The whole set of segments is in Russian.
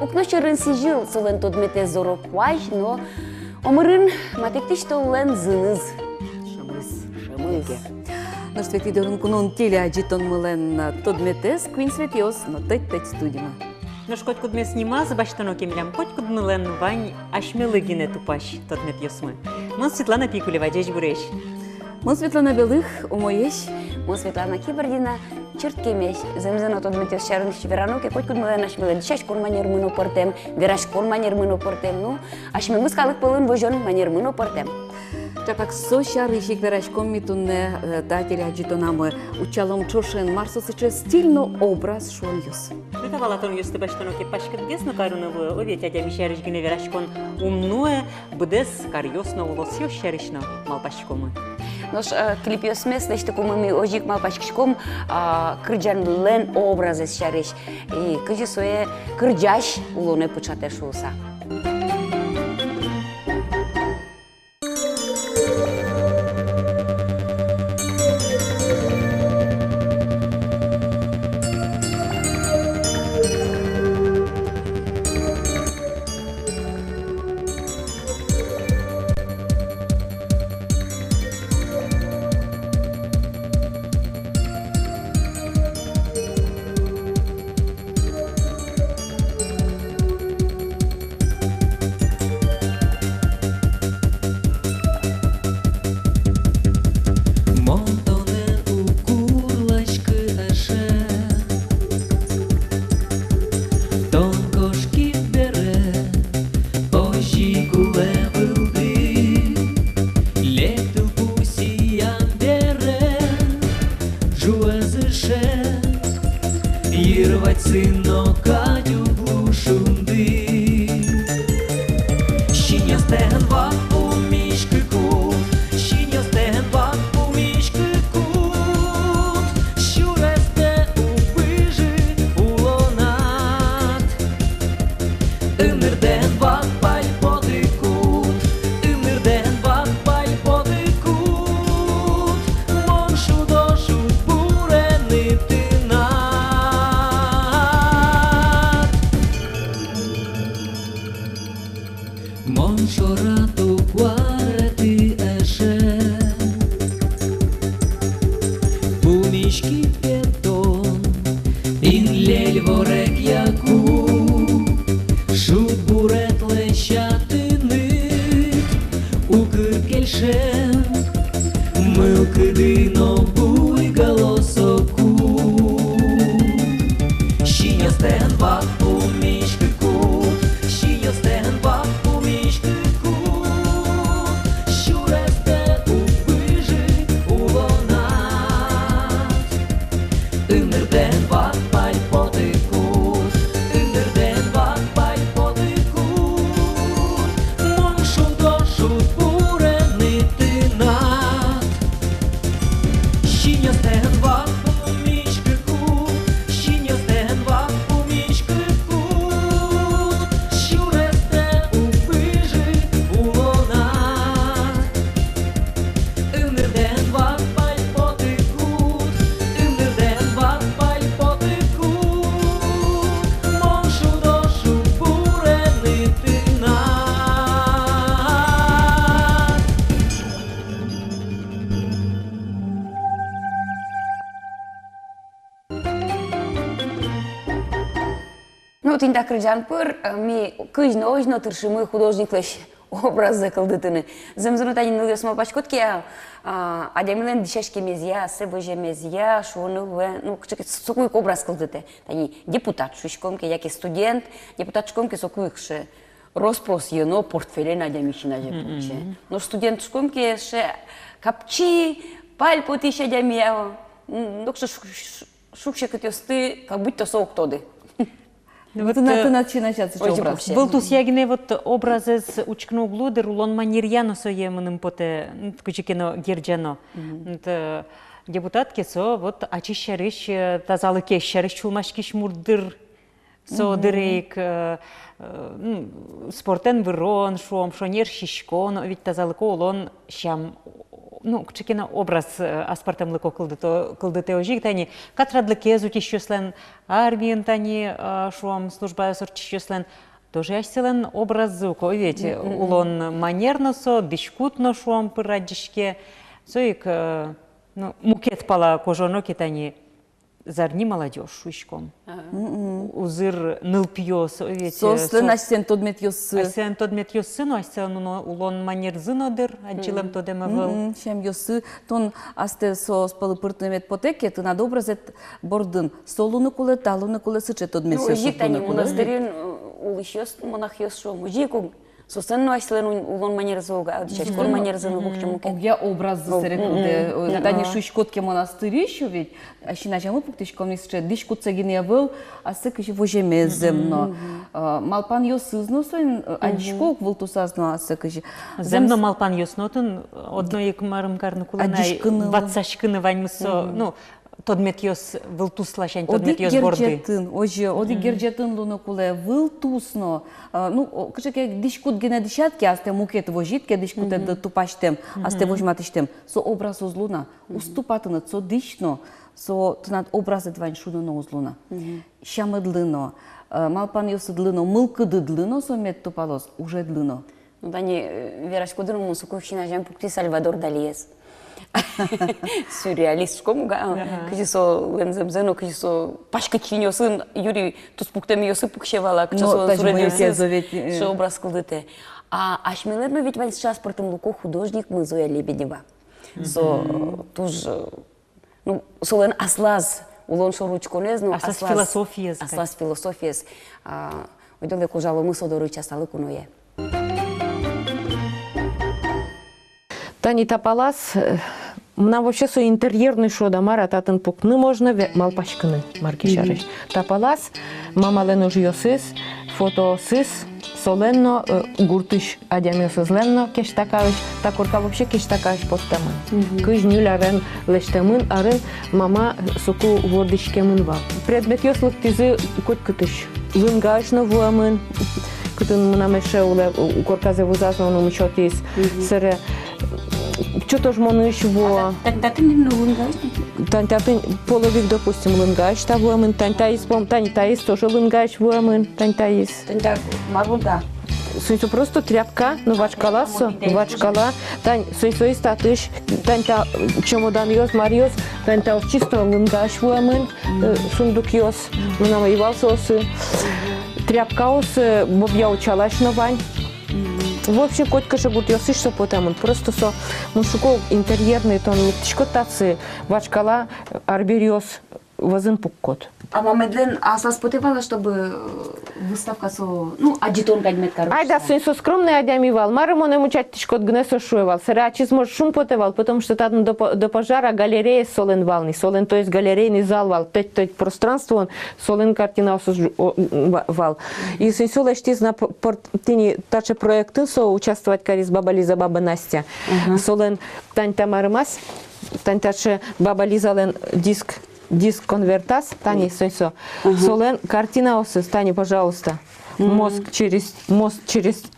Укнощерын сижил солен тодмете зоро кваж, но омырын матектиш толлен зыныз. Шымыз. Но что ты дорун кунон теля аджитон мылен тодметес, квинсветиос, но теть студима. Ну ж котку дме снима, забаштано кемлям, котку дмылен вань ашмелыгине тупаш тодмет йосмы. Мон Светлана Пикулева, дежь буреш. Мон Светлана Белых, умоешь. Мон Светлана Кибердина, черткемеш, земзено тодметес шарных чеверануке, котку дмылен ашмелы. Дишаш кон манер мыно портем, вераш кон манер мыно портем, ну, ашмемыс калык пылын вожон манер мыно портем. Чапак сошар ищик верачком митунне дателя аджитонамы учалом чошен марсосыче стильно образ шуаньюс. Это валатон юсты баштано ке пашкет гесно карунову, овет адя мишарыш гине верашкон умное, бдес карьосно улосьё шарышно малпашкомы. Нож клипиос место, что мы ожик малпашком кырджан лен образes шарыш и кыжи сое кырджаш улоне почате шуса. Ну, тинда крыджан пыр, ми кыжно-ожно тыршымы художниклыш образ закылдытыны. Земзыну тани ныльос малпачкотки, адемилен дишашки мезья, себоже мезья, шуны, ну, сокуй образ кылдыты. Тани депутат шушкомки, яки студент, депутат шкомки сокуйкши. Роспрос ено портфеле надямишина жепуче. Но студент шкомки ше капчи, паль потиша дямияо. Ну, шукше кытёсты, как будто соок тоды. Вот ты начинать образ. Был тут ягне вот образы с учкну глудер, улон манирьяно соемным поте, кучекино герджано. Депутатки со вот очищарыш, тазалы кешарыш, чулмашкиш мурдыр, со дырейк, спортен вырон, шуом, шонер шишкон, ведь тазалыко улон шам ну, кчекина образ аспартам лыко кылдыте ожик, тани, катрадлыке зутищеслен, армиен тани, шуам служба сорчищеслен, тоже ящелен образ звука, ведь улон манерносо, дишкутно шуам пыраджишке, соик, ну, мукет пала кожоноки тани, зарни молодежь шушком. Узыр нылпьёс, ведь... Сослен асен тодмет йосы. Асен тодмет йосы, но асен улон манер зынодыр, аджилем тодемавыл. Шем йосы, тон асте со спалы пыртнемет потеке, ты над образет бордын. Солуны куле, талуны куле сыче тодмет Ну, йосы. жик тани монастырин улышёс монах йос шо. Жик сосын айслен улон манер зога, адичачкор манер зыны букчамуке. Я образ засерекуде. Тани шушкотке монастырищу ведь, а щи начамы пуктичком нисче, дишкутца гиневыл, а сыкыш вожеме земно. Малпан йосызно соин, адичкок вылтусазно, а сыкыш. Земно малпан йоснотын, одно екмарым карны куланай, ватсашкыны ваньмысо, ну, тодмет йос вылтуслашань, тодмет йос борды. Оди герджетін луны куле вылтусно. Ну, кышеке дишкут гене дишатке, асте мукет вожитке, дишкуте тупаштем, асте вожматыштем. Со образ узлуна, уступатыны, со дишно, со тынат образет вань шудыно узлуна. Шамыдлыно, малпан йосы длыно, мылкыды длыно, со мет тупалос, уже длыно. Ну, тани вераш кудырын мусукувщина жем пукти Сальвадор Далиес. Сюрреалист шкомуга, кыжи со ленземзено, кыжи со пашка чиньосын, Юрий туспуктем йосы пукшевала, кыжи со суредюсыз, шо образ кылдыте. А ашмелерно ведь вань сейчас портым луко художник мы Зоя Лебедева. Со туж, ну, солен аслаз, улон шо ручконезно, аслаз философиез. Аслаз философиез. Ойдоле кожало мы содору часталы куное. Тани тапалас, мна вообще со интерьерный шода мара татын пукны можно малпачкыны марки шарыш. Тапалас, мамален уж йосыз, фотосыз, соленно, гуртыш адямесызленно кештакавич, такорка вообще кештакавич постамын. Кыж нюлярен лештемын, арын мама суку вордышкемын вал. Предмет йослык тизы котькытыш. Лынгашно вуамын, кытын мына меше уле укорказе вузазно оно мычотис, сыре. Что-то ж моныш во. Тантатын немного лынгаешь? Тантатын половик, допустим, лынгаешь того, мы тантаис, тантаис тоже лынгаешь во, мы тантаис. Танта марвуда. Сойсо просто тряпка, ну вачкала, вачкала, тань сойсо статыш, танта чемодан йос, мариос, танта чисто лынгаешь во, мы сундук йос, мы намоевал сосы, тряпка ос, бобья учалась на вань. В общем, котка же будет ёсыш со потом, просто со мушуков интерьерный тон, тишкотации, вачкала, арбериос, вазын пуккот. А мамедлен аслас потевала, чтобы выставка со, ну, адитон гадмет короче. Ай да, со скромный адямивал, марым он ему чать тишкот гнесо шуевал, сырачиз может шум потевал, потому что там до пожара галерея солен валный, солен, то есть галерейный зал вал, то пространство он солен картина вал. И сенсу лештиз на портини таче проекты со участвовать кариз баба Лиза, баба Настя. Солен тань тамарымас, тань таче баба Лиза лен диск конвертас, Тани, сойсо. Солен, картина осыс, Тани, пожалуйста. Мост через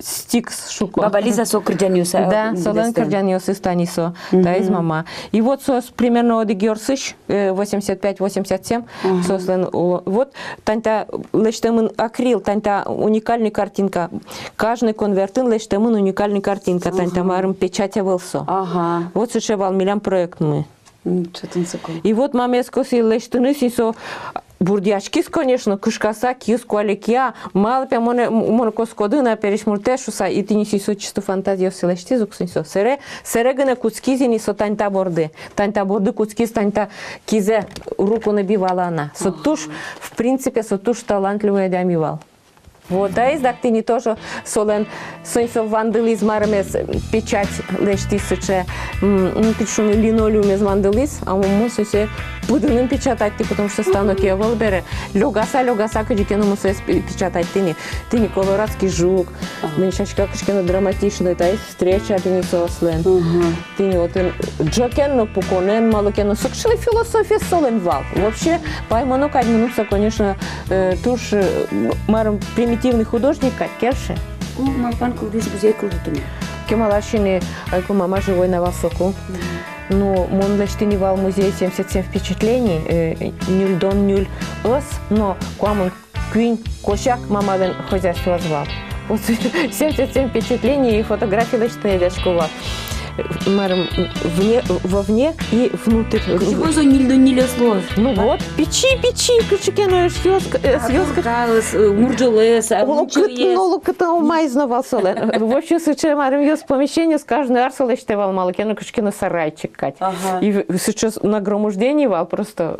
стикс шуко. Баба Лиза со кырджаниуса. Да, солен кырджаниусы, Тани, со. Да, из мама. И вот сос примерно оди герсыш, 85-87, сослен. Вот, танта лештемын акрил, танта уникальная картинка. Каждый конвертин лештемын уникальная картинка, танта марым печатя вылсо. Ага. Вот сушевал милям проект мы. И вот мамескоси лештынысы со бурдячкис, конечно, кышкаса, киус, куаликия, малпя монокоскодына перешмуртешуса, и ты неси со чисто фантазия в селешти зуксынсо. Сере гына куцкизини со танта борды куцкиз, танта кизе руку набивала она. Со туш, в принципе, со туш талантливый адямивал. Вот, а из дактини тоже солен сенсо вандализм армес печать лешти сыче пишу линолеум из вандализ, а мы сенсо будем печатать, потому что станок я волбере лёгаса кадикену мы печатать тыни колорадский жук, меньшачка кашкена драматичная, это есть встреча тыни сослен, тыни вот джокенно пуконен малокенно сукшили философия солен вал. Вообще поймано кадминуса, конечно, туш маром примитивный художник, как Керши. Малпан кылдыз бузей кылдытыны. Кемалашини, айку мама живой на Валсоку. Ну, мон лештинивал музей 77 впечатлений, нюль дон, нюль ос, но куамон квин, кошак, мама лен хозяйство звал. Вот 77 впечатлений и фотографии лештины дешкова. Марим вовне и внутрь. Чего за нильдо слов? Ну вот, печи, ключикену съёзка. Мурджулес, Лукатно майзнавал соле. В общем, сейчас Марим ёс помещение с каждой арсолой штевал малокену ключикену сарайчик кать. И сейчас нагромождение вал просто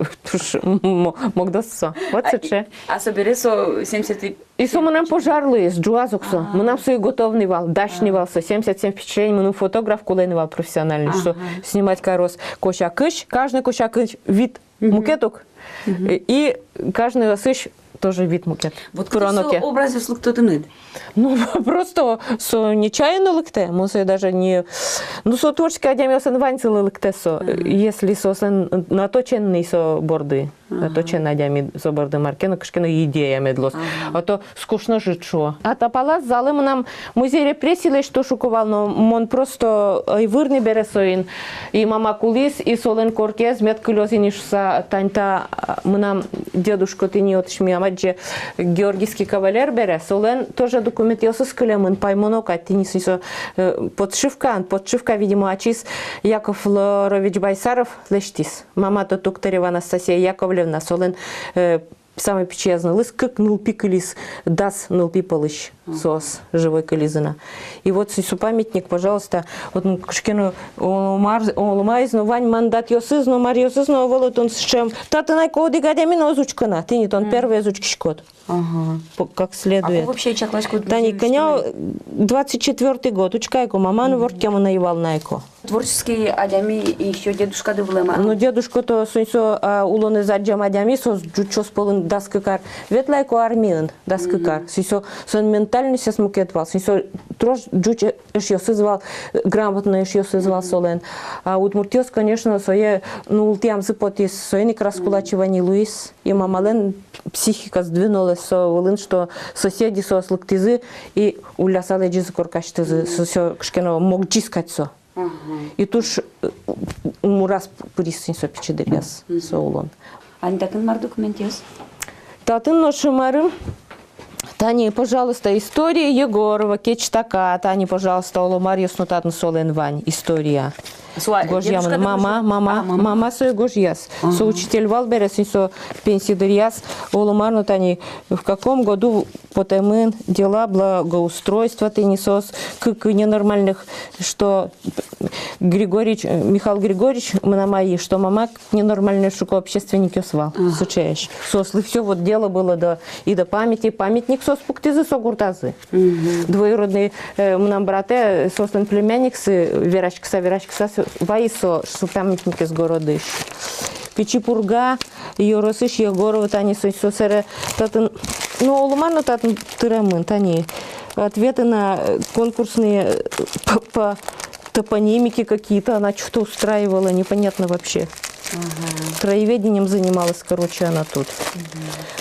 мог досо. Вот сейчас. А собересо 70. И со нам пожарли с джуазуксо. Мы нам свой готовный вал, дашний вал, 77 впечатлений, мы фотограф кулейный вал профессиональный, что снимать корос кошакыш, каждый кошакыш вид мукеток, и каждый сыш тоже вид мукет. Вот кто образы слуг кто-то нед. Ну, просто со нечаянно лыкте, мы даже не... Ну, со творческий адямиосан ванцелы лыкте со, если со наточенный со борды. Наточен адями со борды маркена, кашкена идея медлос. А то скучно жить шо. А та палац залы мы нам музей репрессии что шуковал, но он просто и вырни бересоин, и мама кулис, и солен коркез, мед кулёзинишса, таньта мы нам дедушка ты не отшми, амаджи георгийский кавалер бере, солен тоже документ ёсыз кылемын паймонок, а ты не сисо подшивка, видимо, ачис Яков Лорович Байсаров лештис. Мама то Туктарева Анастасия Яковлевна солен самый печезный лыс, как нылпи кылис, дас нылпи полыщ, сос живой кылизына. И вот сису памятник, пожалуйста, вот кушкину олумайзну, вань мандат ёсызну, мар ёсызну, волот он с чем. Тата найкоди гадямина озучкана, ты не тон первый озучки шкот. Как следует. А вообще чаклачку? Тани коня 24-й год, учкайку маману ворткему наевал найко. Творческий адями и еще дедушка дублема. Ну дедушка то суньсо улоны заджам адями сос джучос полын даскыкар. Ветлайко армиен даскыкар. Суньсо сон ментально сес мукетвал. Суньсо трош джуч ещё сызвал, грамотно ещё сызвал солен. А удмуртиос, конечно, сое ну ултиам сыпотис сое не краскулачивани Луис. И мамален психика сдвинулась со улын, что соседи со слыктизы и улясалы джизы коркаштызы. Сосё кшкено мог джискать со. И туж мурас пристань со печедеряс соулон. Ани такын мар документес? Татын ношимарым. Тани, пожалуйста, история Егорова, Кечтака. Тани, пожалуйста, Оломариус нотатын солен вань. История. Гожьям, мама сой гожьяс. Со учитель Валберес, со пенсидеряс. Оломарно Тани, в каком году потемын дела благоустройства тенисос, как ненормальных, что Михаил Григорьевич, мои, что мама ненормальный шуко общественники свал. Сучаешь. Сосли все вот дело было до памятник сос пуктизы согуртазы. Двоюродный нам брате, сослен племянник с верачкса, ваисо, что памятники с городыш. Печипурга, Йоросыш, Егорова, Тани, Сосере, Татын, ну, Олумарно, Татын, Тырамын, Тани. Ответы на конкурсные по топонимики какие-то, она что-то устраивала, непонятно вообще. Краеведением занималась, короче, она тут.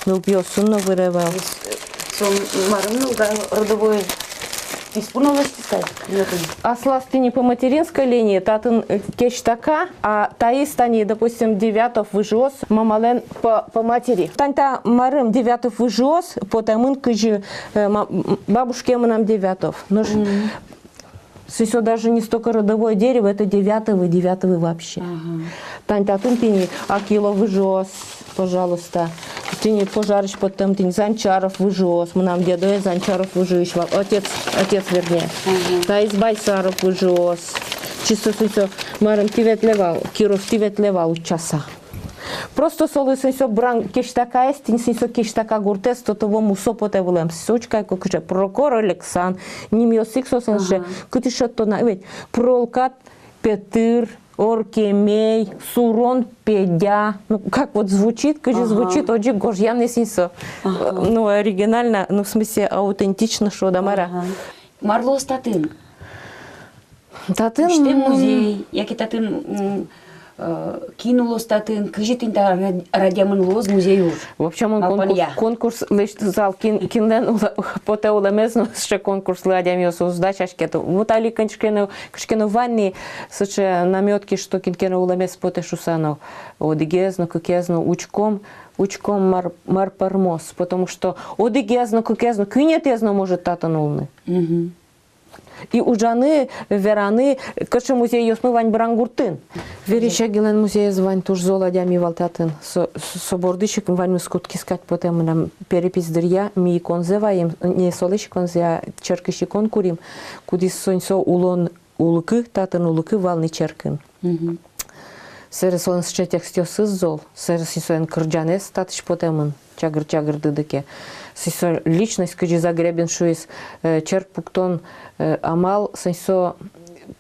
Ну, пьёс, сунно вырывал. Родовой исполнилось сказать? А сласти не по материнской линии, татын кештака, а таис тани, допустим, девятов выжос, мамален по матери. Таньта марым девятов выжос, по тамын кыжи бабушке мы нам девятов. Но все даже не столько родовое дерево, это девятовый вообще. Таньта тунтини акило выжос, пожалуйста. Ты не пожаришь потом, ты не Занчаров выжос, мы нам дедове Занчаров выживешь, отец вернее. Таис Байсаров выжос. Чисто все, марам тивет левал, Киров тивет левал часа. Просто солы сенсо бран кештака есть, не сенсо кештака гуртес, то того мусо потевлем. Сучка, как же прокор Александр, не миосиксо сенже, кутишот на ведь пролкат Петыр. Оркемей, Сурон, Педя. Ну, как вот звучит, как же звучит, оджи гожьяный синсо. Ну, оригинально, ну, в смысле, аутентично, что дамара. Марлос татын. Татын? Штем музей, який татын кинуло статын, кыжитин та радиамын лоз музею. В общем, он Алпания. конкурс лишь зал кинлен поте улемезно ще конкурс ладям йосу здачашкету. Вот али кшкено ванни соче наметки, что кинкено улемез поте шусано одигезно, кукезно, учком марпармос, потому что одигезно, кукезно, кюнетезно может татанулны. И ужаны, вераны, каче музей йосмы вань брангуртын. Верещагилен музей звань туж золадями валтатын. Собордышик вань мускутки скать потом нам перепись дырья, ми конзеваем, не солыш конзя, черкыши конкурим, кудис соньсо улон улыкы, татын улыкы валны черкын. Серес он ще текстиосыз зол, серес сисоен кырджанес татыш потемын, чагыр дыдыке. Сисо личность, кыджи загребен шуис черк пуктон амал, сисо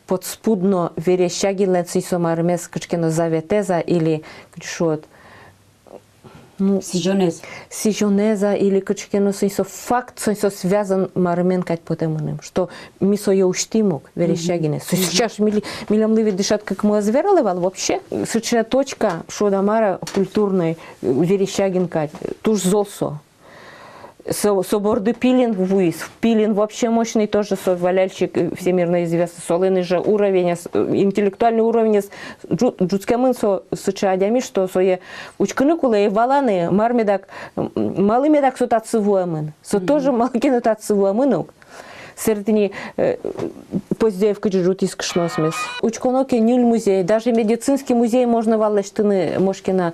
подспудно верещагилен сисо мармес кычкено заветеза или кычшот. Сижонеза или кычкено сисо факт, сисо связан мармен кать потемыным, что мисо я уштимок верещагине. Сейчас милям лыви дышат, как мы озвералывал вообще. Сыча точка, что дамара культурной верещагин кать, туж золсо. Собор де Пилин вообще мощный тоже валяльщик всемирно известный, соленый же уровень, интеллектуальный уровень, джутскамын сычадями, что сое учканы кулы валаны, мармедак, малымедак со тацывуамын, со тоже малкину тацывуамынук. Сердini позднее в каджут искшносмес. Учконоке нюль музей, даже медицинский музей можно валлештыны мошкина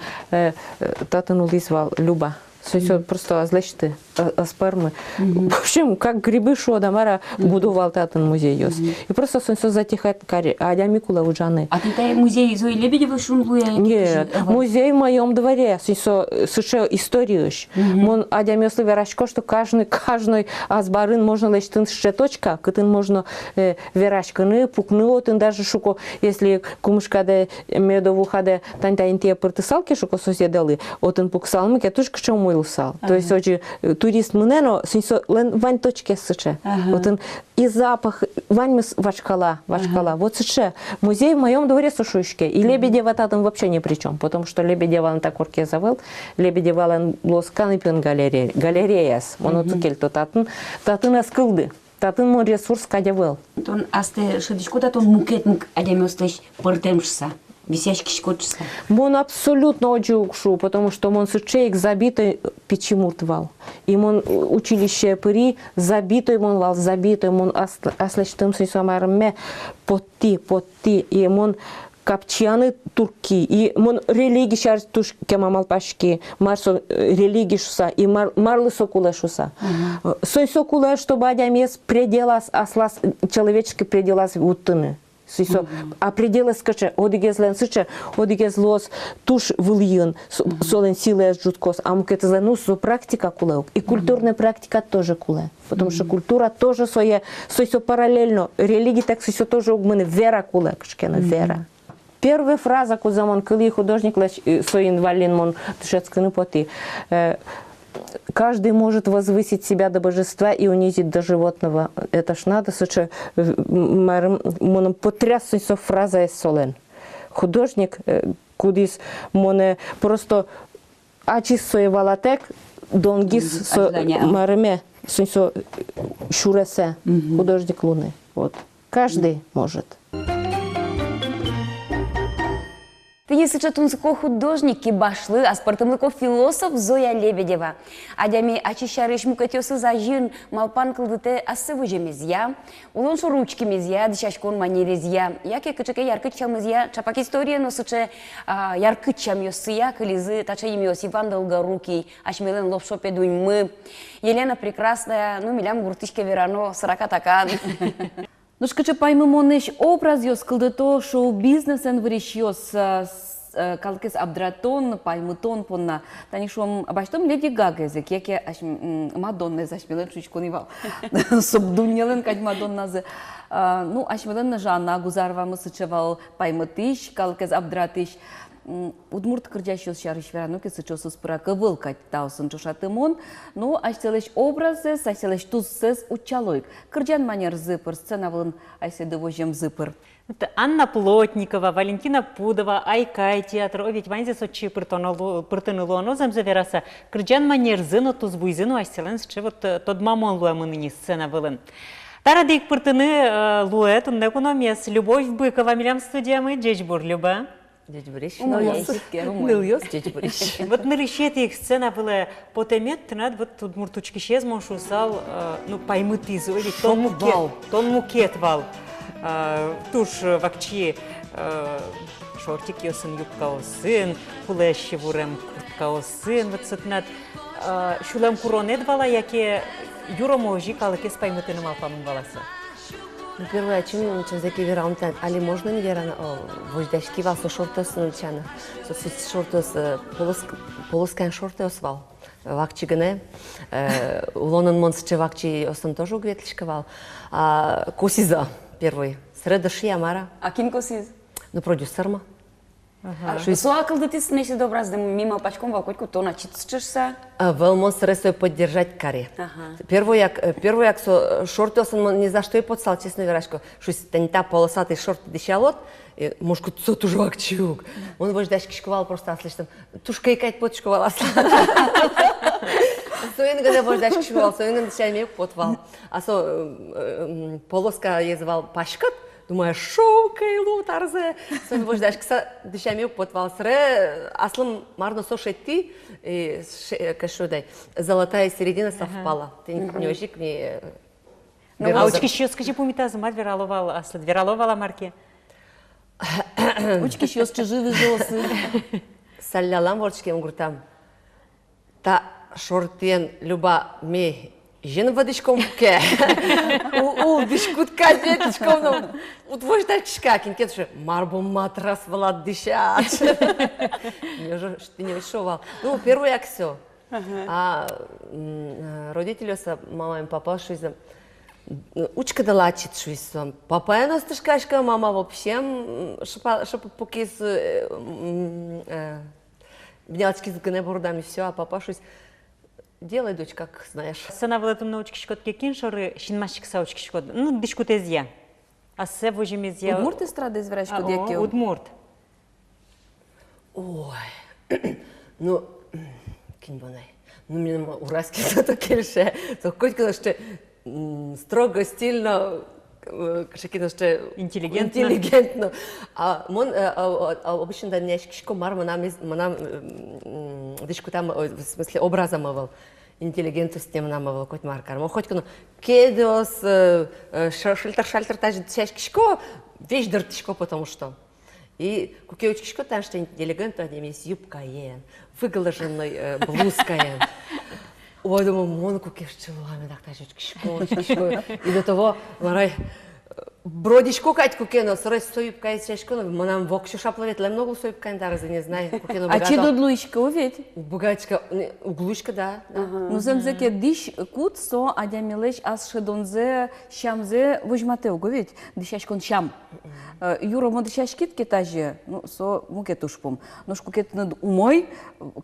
татанулизвал люба. Все просто азлечты, аспермы. В общем, как грибы шо дамара будувал татын музей йос. И просто все затихает кари. А я Микула уджаны. А ты музей Зои Лебедевой шунлуя? Нет, музей в моем дворе. Суче историюш. Мон адя мёслы верашко, что каждый азбарын можно лечтын щеточка, кытын можно верашканы, пукны отын даже шуко, если кумышкаде медову хаде тань-тань те пыртысалки шуко соседалы, отын пуксалмы, я тоже к чему мылсал. То есть очень турист мнено, синсо лен вань точке сыче. Вот он и запах вань вачкала. Вот сыче. Музей в моем дворе сушушке. И Лебедева там вообще ни при чем, потому что Лебедева он так орке завел, Лебедева он лос каныпен галереяс. Монотукель то татын аскылды. Татын мон ресурс кадевел. Тон асте шедичко тон мукетмук адемёслеш пыртемшса. Висящий шкотчса. Мон абсолютно оджукшу, потому что мон сычеек забитый печимуртвал. И мон училище пыри забитый мон вал, забитый мон аслештым сисамарме потти. И мон капчаны турки. И мон религии шар туш кемамал пашки. Марсо религии шуса. И марлы сокуле шуса. Сой сокуле, чтобы адямес пределас аслас человеческий пределас вуттыны. А пределы скаче, одигезлен сыче, одигезлос туш выльен, солен силы жуткос, а мукетезлен, ну, со практика куле. И культурная практика тоже куле. Потому что культура тоже сое параллельно. Религия так сое тоже угмыны. Вера куле, кашкена, вера. Первая фраза, куда мон кыли художник соин валин мон тшецканы поты. Каждый может возвысить себя до божества и унизить до животного. Это ж надо, соче, моном потрясный фраза из солен. Художник, кудис моне просто ачис соевалатек, донгис со мареме, сынсо шуресе, художник луны. Вот. Каждый может. Тыне сычатунсыко художник кибашлы, а спартымлыко философ Зоя Лебедева. Адями ачищарыш мукатёсы зажин малпан кылдыте асывы жемезья, улоншу ручки мезья, дышашкон манерезья. Яке кычыке яркычамызья, чапак история носыче яркычам ёсыя, кылизы, тача имёс Иван Долгорукий, ашмелен лопшопе дуньмы, Елена Прекрасная, ну милям гуртышке верано, 40 такан. Ну, шкаче паймы монеш образ йос кылдыто шоу-бизнесен выреш йос калкес абдратон, паймытон понна. Танишом баштом Леди Гага язык, яке Мадонна зашмелен чучконивал. Собдуньелен кать Мадонназы. Ну, ашмелен Жанна Гузарова мысычевал паймытыш, калкес абдратыш. удмурт кырджащос шарышвера, ну кесы чосус пыра кывылкать таусын чушатымон, ну айселеш образы, айселеш туссес учалойк. Кырджан манер зыпыр, сцена вылын айседы вожем зыпыр. Это Анна Плотникова, Валентина Пудова, Айкай театр, о ведь ванзе сочи пыртынылу, оно замзавераса. Кырджан манер зыну, туз буйзыну, айселенс, че вот тот мамон луэмы ныне сцена вылын. Тарадик пыртыны луэ, тунда экономияс, Любовь Быкова, милям студиямы, Джечбур, Люба. Джечбуриш. Ныльёс Джечбуриш. Вот нарищет их сцена была потемет, тнад вот тут муртучки щез, шусал, ну поймыт из, ведь тон мукет вал. Туш вакчи шортик йосын юбка осын, кулещи вурем куртка осын, вот сутнад шулем куронет вала, яке юроможи калыке спаймытыным алпамын валаса. Ну, первое, чем заки верам тан, али можно не веран, вождашки вал со шортос нучана, со шортос полоскан шортос вал. Вакчи гне, лонон монсче вакчи осан тоже угветлишковал, косиза первый, среда шиямара. А кин косиз? Ну, продюсерма. Со акълдати с нещо добра, за да му мима пачком вакотко, то начитчеш са. Вел монстре се поддержать каре. Первый як со шорты осан не за что и подсал, честно верашко, что станита полосатый шорт дешалот, может со тужу вакчук. Он вождашки шковал просто слышно, тушка и кайт подшковал асла. Соин гада вождашки шковал, соин дешами подвал. А со полоска езвал пашкат. Думаю, шоукай лутарзе. Соин вождашки са дешами подвал. Сре аслым марно со шетти, кашудай, золотая середина совпала. Ты не ощик мне. А учки еще скажи, помните, замат вераловала, аслед вераловала марки. Учки еще живы зосы. Саллялам ворчкем гуртам. Та шортен люба ме жен водичком ке. У дишкут казетичком но утвош тачка кинкет ше марбо матрас влад дишач. Не уже ты не вышел. Ну первый як все. А родители са мама и папа шуиза учка да лачит шуиза. Папа я настышкашка, мама вообще шапа покис бнялочки с гнебордами все, а папа шуиз делай, дочь, как знаешь. Сана вылетом научки шкот кекин шоры шинмашчик саучки шкот. Ну дишкут эзья. А се вожим эзья. Удмурт эстрада извращ код яки. Удмурт. Ой, ну кинбонай. Ну мне уральский зато кельше. То котька что строго, стильно, кашекина что интеллигентно. А мон обычно да няшки шко мар манам дишку там в смысле образом был. Интеллигентность тем намывал коть маркар. Мо хоть кно кедос шальтер тажи чашкишко вещь дыртишко, потому что и кукеучкишко там что интеллигентно они есть юбка ен, выглаженной блузка ен. Ой, думаю, мон кукешчилами так тажичкишко. И до того марай бродишко кать кукено срез союбка и чашко, манам вокшу шапловет ле много союбка даразы не знаю кукено богато. А че дудлуишка уведь? Богачка, углушка, да. Ну земзеке диш кут со адямилеш ас шедонзе шамзе вожмате уговедь, дишашкон шам. Юро мо дишашкит кетаже, ну со мукетушпом. Но шкукет над умой,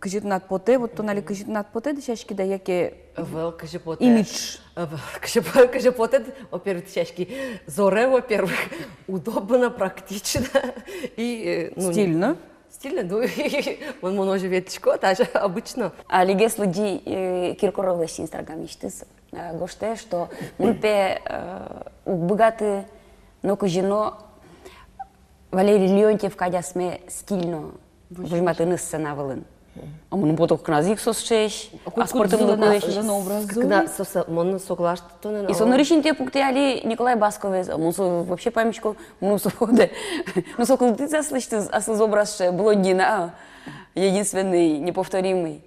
кажет над поте, вот то нали кажет над поте дишашки да яке Вел, каже поте. имидж. Каже поте, во-первых, дишашки зоре, во-первых, удобно, практично и Стильно. Стильно, ну, он много веточко, даже обычно. А лиге следи Киркорович Инстаграм ищтыс. Гоште, что мы пе богаты, но кожено Валерий Леонтьев, кадя сме стильно, вожматыны сцена вылын. А мы потом к нас их сосчеш, а спортом лукуешь. Когда мон соглашт, то не. И сон решен те пукты али Николай Басковец, а мы вообще памятчику, мы соходы. Ну сокол ты заслышишь, а с образ блондина, единственный, неповторимый.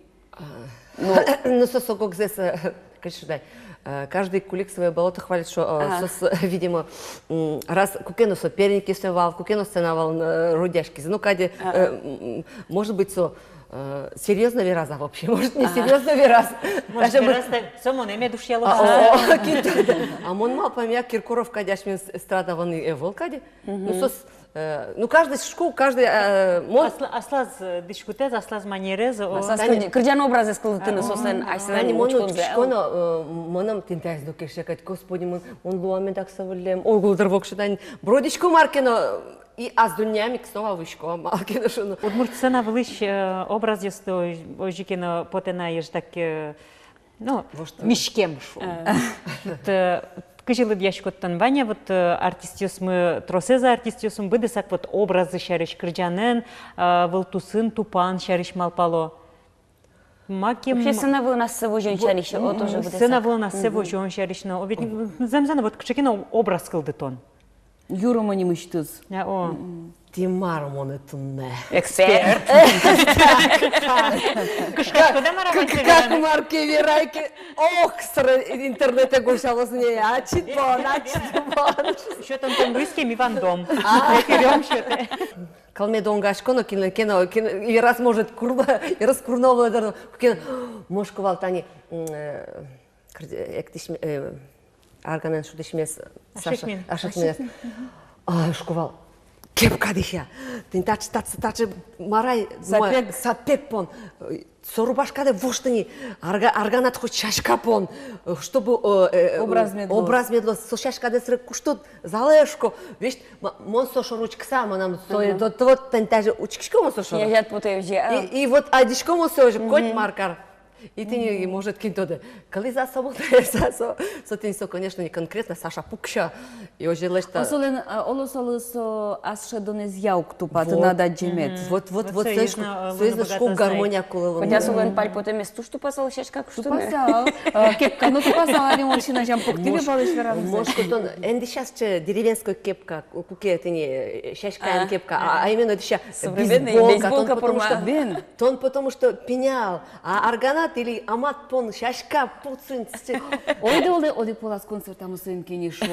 Ну сокол здесь, конечно, дай. Каждый кулик свое болото хвалит, что, видимо, раз кукено соперники сценавал, кукено сценавал родяшки. Ну, каде, может быть, серьезно вираза вообще, может, не серьезно вираз. Может, вираз-то само не имеет души, а мон мал помяк Киркоров, кадяш мен страдаванный эвол, каде. Ну, ну, каждый школ, каждый... Аслаз дишкутез, аслаз манерез. Кырджан образы скылдытыны сосын Тани айсылан мону учконзе. чконо, монам тинтайз до кешекать, господи, он луамен так совлем, ой, гулдар вокши, тани, бродичку маркено, и аз дунямик снова вышко, малкино шуно. Удмуртсена влыш образ есть ожикино потена ешь так, ну, мишкем шу. Кыжилы дьяшкоттан ваня, вот артистиос мы, тросеза артистиосум, быдысак вот образы шариш кырджанен, вылтусын, тупан шариш малпало. Маким... Вообще сына нас с собой женщанище, о тоже будет. Сына нас с собой шариш, но ведь замзана вот кычекино образ кылдытон. Юра мани мыштыз. О. Тимар монетунне. Эксперт. Как марки вирайки, ох, интернете гушалось не, а читбон. Что там русский ми ван дом. Берем что-то. Калме донгашконо кино, и раз может курба, и раз курново дарно, кино, мошковал тани, арганен шутишмес, Саша, ашахмес, шковал. Кепка дихя, ты тачи марай, сапек пон, сорубашкаде воштани, арганат хоть шашка пон, чтобы образ медло, со шашкаде срек куштот залешко, видишь, мон сошо ручка сама нам, вот тантаже учкишко мон сошо. Я потом же. И вот адишко мон сошо, коть маркар. И ты не может кинтоде. Коли за собой со ты со конечно не конкретно Саша Пукша и уже лешта. Особенно олосолосо асшедонез яуктупа надо джемет. Вот союзно школ гармония коло. Хотя солен паль потом месту что пасал шеш как что. Тупасал. Кепка, ну тупасал, они очень на жам поктиве балыш верам. Может он энди сейчас деревенская кепка, куке ты не шашкаем кепка, а именно это сейчас бейсболка потому что пенял, а арганат или амат пон шашка пуцин. Ойда оди полас концерта мусин кинишо.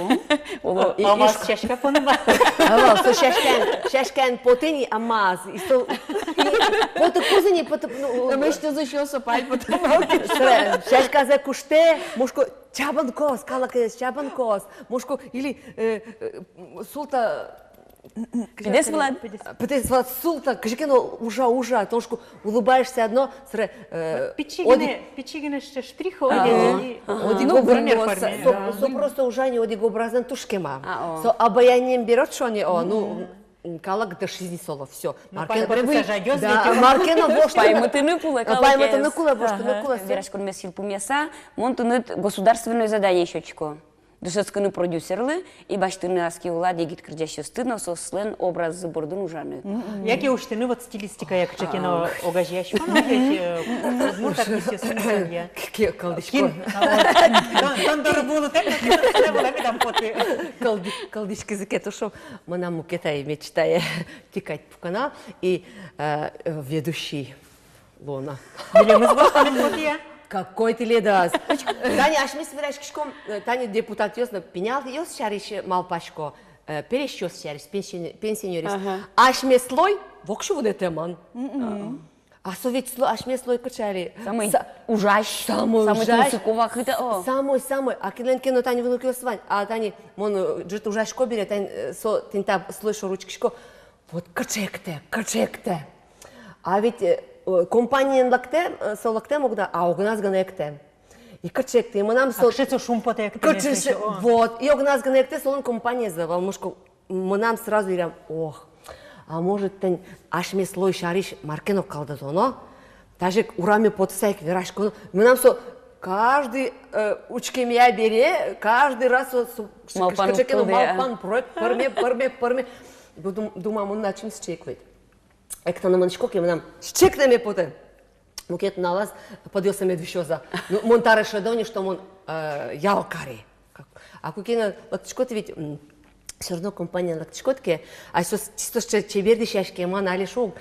Амаз шашка пон ба. Со шашкан потени амаз. И то вот кузени потом. Мы что за еще сопаль потом. Шашка за куште, мушко чабанкос, калакес чабанкос, мушко или султа. Пидес влад. Пидес влад султа, кашкино ужа, тошку улыбаешься одно, сре. Пичигине штрих оди. Со просто ужане оди образен тушкема. Со обаянием берет что они, ну калак до 60 солов, все. Маркена вошта. Пайматыны кула. Пайматыны кула вошта. Верашкон месил пумеса, монтунет государственное задание еще чко. Душецканы продюсерлы и баштыны аски улад егит кырджаще стыдно сослен образ забордын ужаны. Яки уштыны вот стилистика як чекино огажьящ. Удмурт артисте сумсан я. Какие колдышки. Тондор булу так, как было там поты. Колдышки закету шо, мана мукетай мечтая тикать по канал и ведущий Лона. Или мы сборкали потия? Какой ты ледас? Таня, аж мы собираешь кишком, Таня депутат ясно, пенял яс шариш малпашко, перещёс шариш пенсионерис. Аж мы слой, вокшу вот это ман. А совет слой, аж мы слой качали. Самый ужащий. Самый ужащий. Самый. А килен кино Таня вынукил свань, а Таня, мон жит ужашко берет, Таня со тинта слой шоручкишко. Вот качекте. А ведь компаниян лакте, со лакте могда, а огназ гана екте. И качекте, и мы нам со... Акшецо шумпоте екте. Вот, и огназ гана екте, солон компания завал, мушко, мы нам сразу ирям, ох, а может, тен, аш ми слой шариш маркенов калдазоно, даже урами потсайк верашко, мы нам со... Каждый учки меня бере, каждый раз малпан проект, парме. Думаю, мы начнем с чеквать. Ектана маншкоки нам щекнеме поте. Мукет на вас подился медвещоза. Ну монтаре шедони, что мон ялкари. А кукина лактичкоти ведь все равно компания лактичкотки, а чисто что чеберди шашки ман али шоу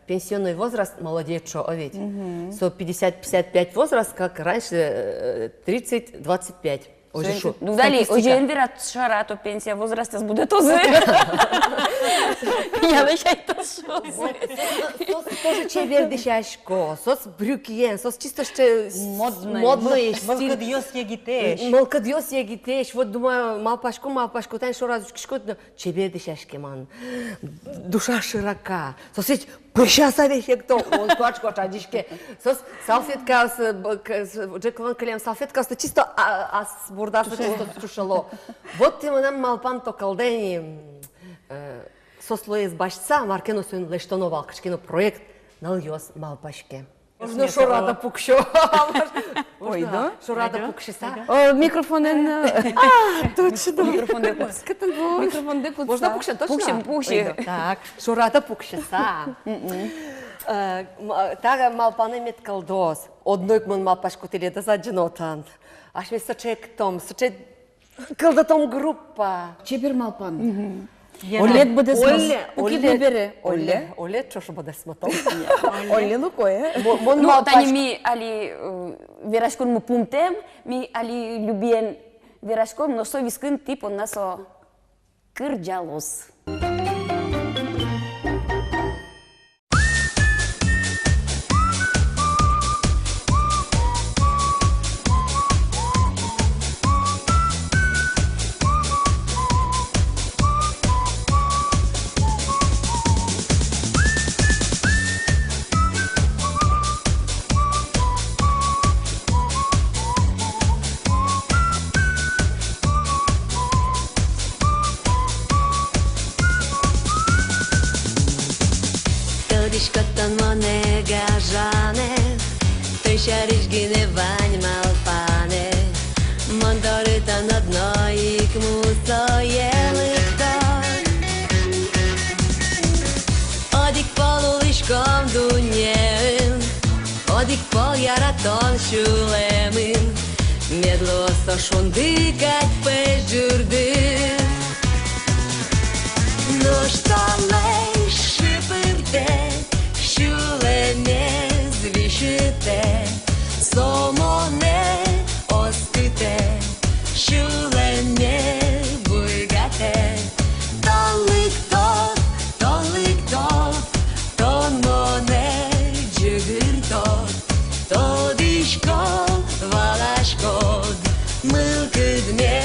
пенсионный возраст молодец что ведь. Со 50-55 возраст, как раньше 30-25. Оже що? Ну далі, Статистика. оже енвера шара, то пенсія возраста буде този. Я лише то що. Тоже чебер дешашко, сос брюкиен, сос чисто ще модної стиль. Мълкадиос я ги тееш. Мълкадиос я ги тееш, вот думаю, малпашко, тайн шо разучки шкотно, чебер дешашке, ман. Душа широка. Сос ведь прощаса вехе кто, он квачко чадишке. Сос салфетка с Джеклан Калем салфетка, с чисто ас бурдаса чисто чушало. Вот ти нам малпан то калдени сослоез башца, маркено сын лештоно валкашкино проект налйос малпашке. Можно шорада пукшо. Ой, да? Шорада пукшиса. Микрофонен... Точно. Мікрофон де куц. Микрофон де куца. Можно пукше, точно? Пукши. Так, шорада пукшиса. Тага малпане мет калдос. Однойк мон малпашко теледа за дженотан. Аш ми сочек том, сочек калдатом группа. Чебер малпан. Олет буде смос. Пукит не бере. Оле, чо шо буде сматом? Оле лукое. Мон Ну, малпашко. тани ми али верашкон му пунктем, ми али любиен верашкон, но со вискын тип он насо кырджалос. Dishkatan monega žane, ty šariš gine vaň malpane. Mandorita na dno ik muso jeli to. Odik polu liškom dunjem, odik pol jaraton šulemin. Medlo so šundikat pežurdim. No što leš šipirte, šuleme zvišite, slomo ne ostite, šuleme bujgate. Tolik to, ton mone džigir to diško valaškod, mılkıd me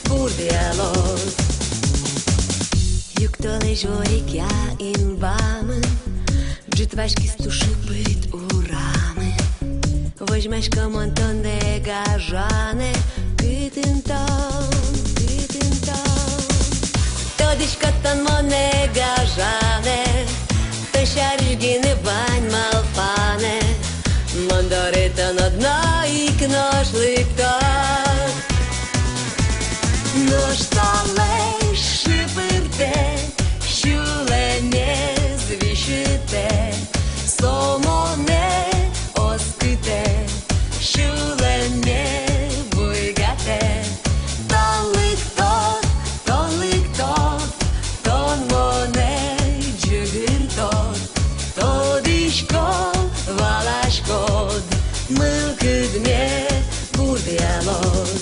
burdialot. Юктоле жорик я инбамын, бжитвашки стушипит урами. Возьмешь комантон де гажане, кытынтон. Тодишкатан моне гажане, ты шаржгины бань малпане. Мандаретан одна ик наш ликтор. Но что лишь шипирте, шулеме звишите, слово не оските, шулеме буйгате. Толик тот, тон моне джигир тот, тодишко валашкод, мылкыд ме бурдиалот.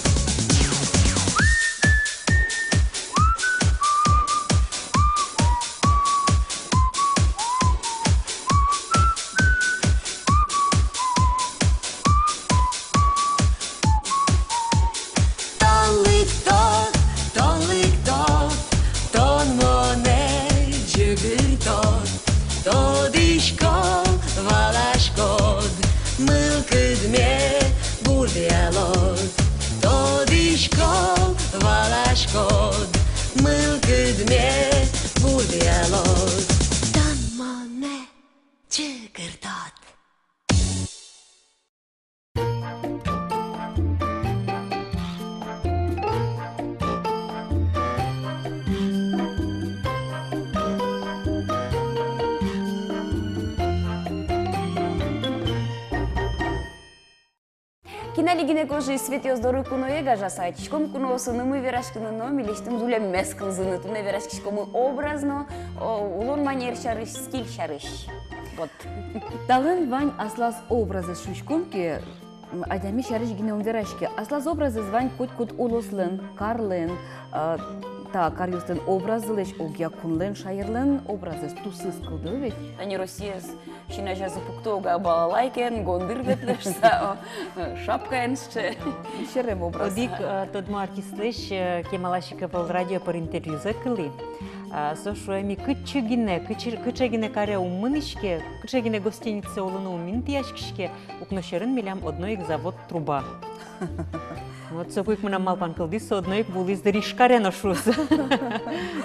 Кинали гинекожи свети оздору куно ега жасайт. Шком куно осынымы верашкыны но милиштим зулем мескылзыны. Туне верашки шкомы образно, улон манер шарыш, стиль шарыш. Вот. Талын вань аслас образы шушкомки Адями шарыш гине умверашки. Аслаз образы звань кут улослен, карлен, та карюстен образылеш, огя кунлен, шайырлен образы тусыз кылды ведь. Они Россия щина жазы пуктога балалайкен, гондыр ветлешса, шапкаенсче. Шерем образ. Одик тот артистлеш кемалашика был радио по интервью закрыли. Сошуами кычегине каре умынышке, кычегине гостиница улыну уминтияшкишке, укношерын милям одной завод труба. Вот сокуик мы нам малпан кылды, со одной был из ришкаре ношуз.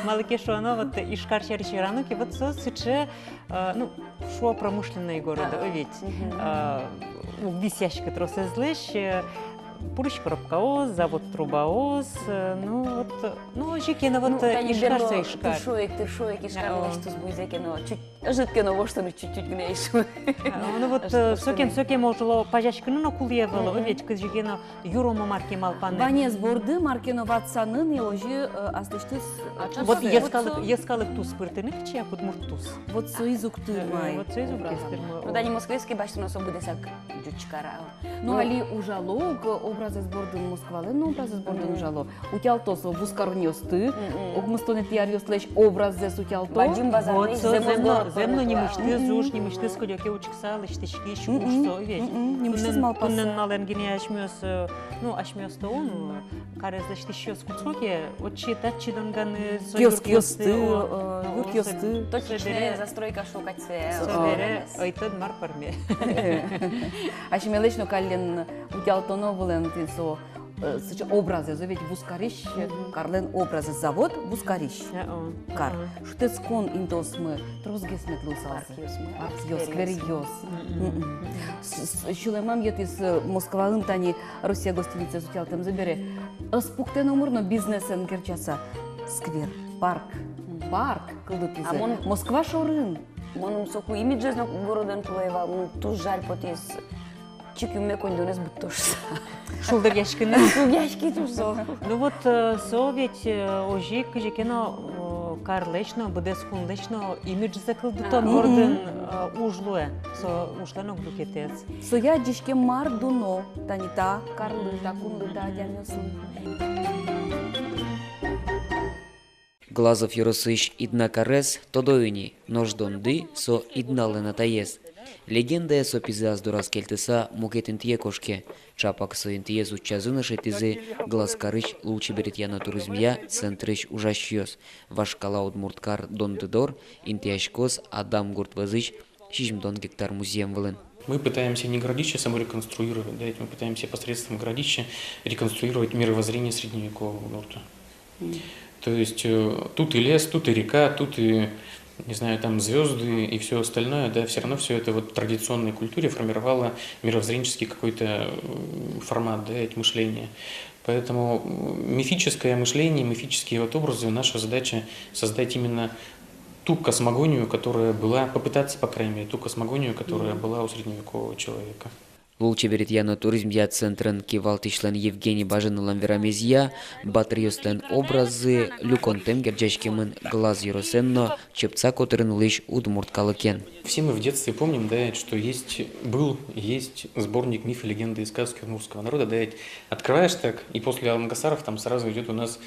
Малыке шо оно вот ишкар шарирануки, вот со сыче, ну, шо промышленные города, ведь висящика тросезлеш, Пурыч коробкаоз, завод трубаоз, ну вот, ну жикена вот ишкарса ишкар. Тыршоек, ишкар, что с буйзекено, чуть, житкено, во что чуть-чуть гнейшо. Ну вот, соке можело пажашкину на кулевело, ведь жикена юрома марки малпаны. Ванес борды маркено ватсанын и ожи аслыштыс. Вот ескалык туз пыртынык, чья подмурт туз. Вот соизук тырмай. Вот соизук тырмай. Ну да, не москвийский башты особо десак джучкара. Ну али ужалог образы сбордын Москвалын образы сбордын ужало. Утялтос бускарнёсты, огмыстонет ярёслеш образы сутялто. Баджим базарный, земно не мышты зуш, не мышты сколёке учкса, лыштышки, шукушсо, ведь. Не мышты смалпаса. Куннен наленгине ашмёс, ну ашмёс то он, карез лыштышёс куцоке, отчитать чидонганы Киосты, юркиосты. Точечная застройка шукатсе. Собере, айтад мар парме. Ашмелечно каллен утялтоно булен тинсо образы, ведь бускариш, карлен образы завод бускариш. Кар. Шутецкон индосмы, трозгесмет лусалсы. Аркиос, квериос. Шулемам из Москвалын тани Россия гостиница сутялтем забере. Спуктен умурно бизнесен керчаса. Сквер, парк. Парк, кылдытизе. Москва шорын. Мон соку имиджезно городен плева, туз жаль потис. Чикюме кондонес буттошса. Шулдыр яшкины. Яшки тузо. Ну вот совет ожик жикено карлечно, бедескунлечно имидж закылдытон горден ужлуе. Со ушленок дукетец. Со я дишке мар дуно, танита, карлы, такунлыта, дямёсы. Глазов Юросыш идна карес, тодоюни, нождонды со идналена таез. Легенда со пизаз дурас кельтеса мукетин тие кошке. Чапак соин тиез учазына шетизе, глаз карыч лучи берет яна туризмия, центрыч ужащиос. Вашкала удмурткар дондыдор, интияшкос Адам Гуртвазыч, 60 гектар музеем вылын. Мы пытаемся не городище самореконструировать, да, мы пытаемся посредством городища реконструировать мировоззрение средневекового Удмурта. То есть тут и лес, тут и река, тут и, не знаю, там звезды и все остальное, да, все равно все это вот в традиционной культуре формировало мировоззренческий какой-то формат, да, мышления. Поэтому мифическое мышление, мифические вот образы, наша задача создать именно ту космогонию, которая была, попытаться, по крайней мере, ту космогонию, которая была у средневекового человека. Лучи берет яна туризмия центрен кивалтишлен Евгений Баженылан верамезия, батриослен образы, люконтем герджашкемын глаз юросенно, чепца которын лишь удмурткалыкен. Все мы в детстве помним, да, что есть сборник миф, легенды и сказки удмуртского народа, да, открываешь так, и после Алмагасаров там сразу идет у нас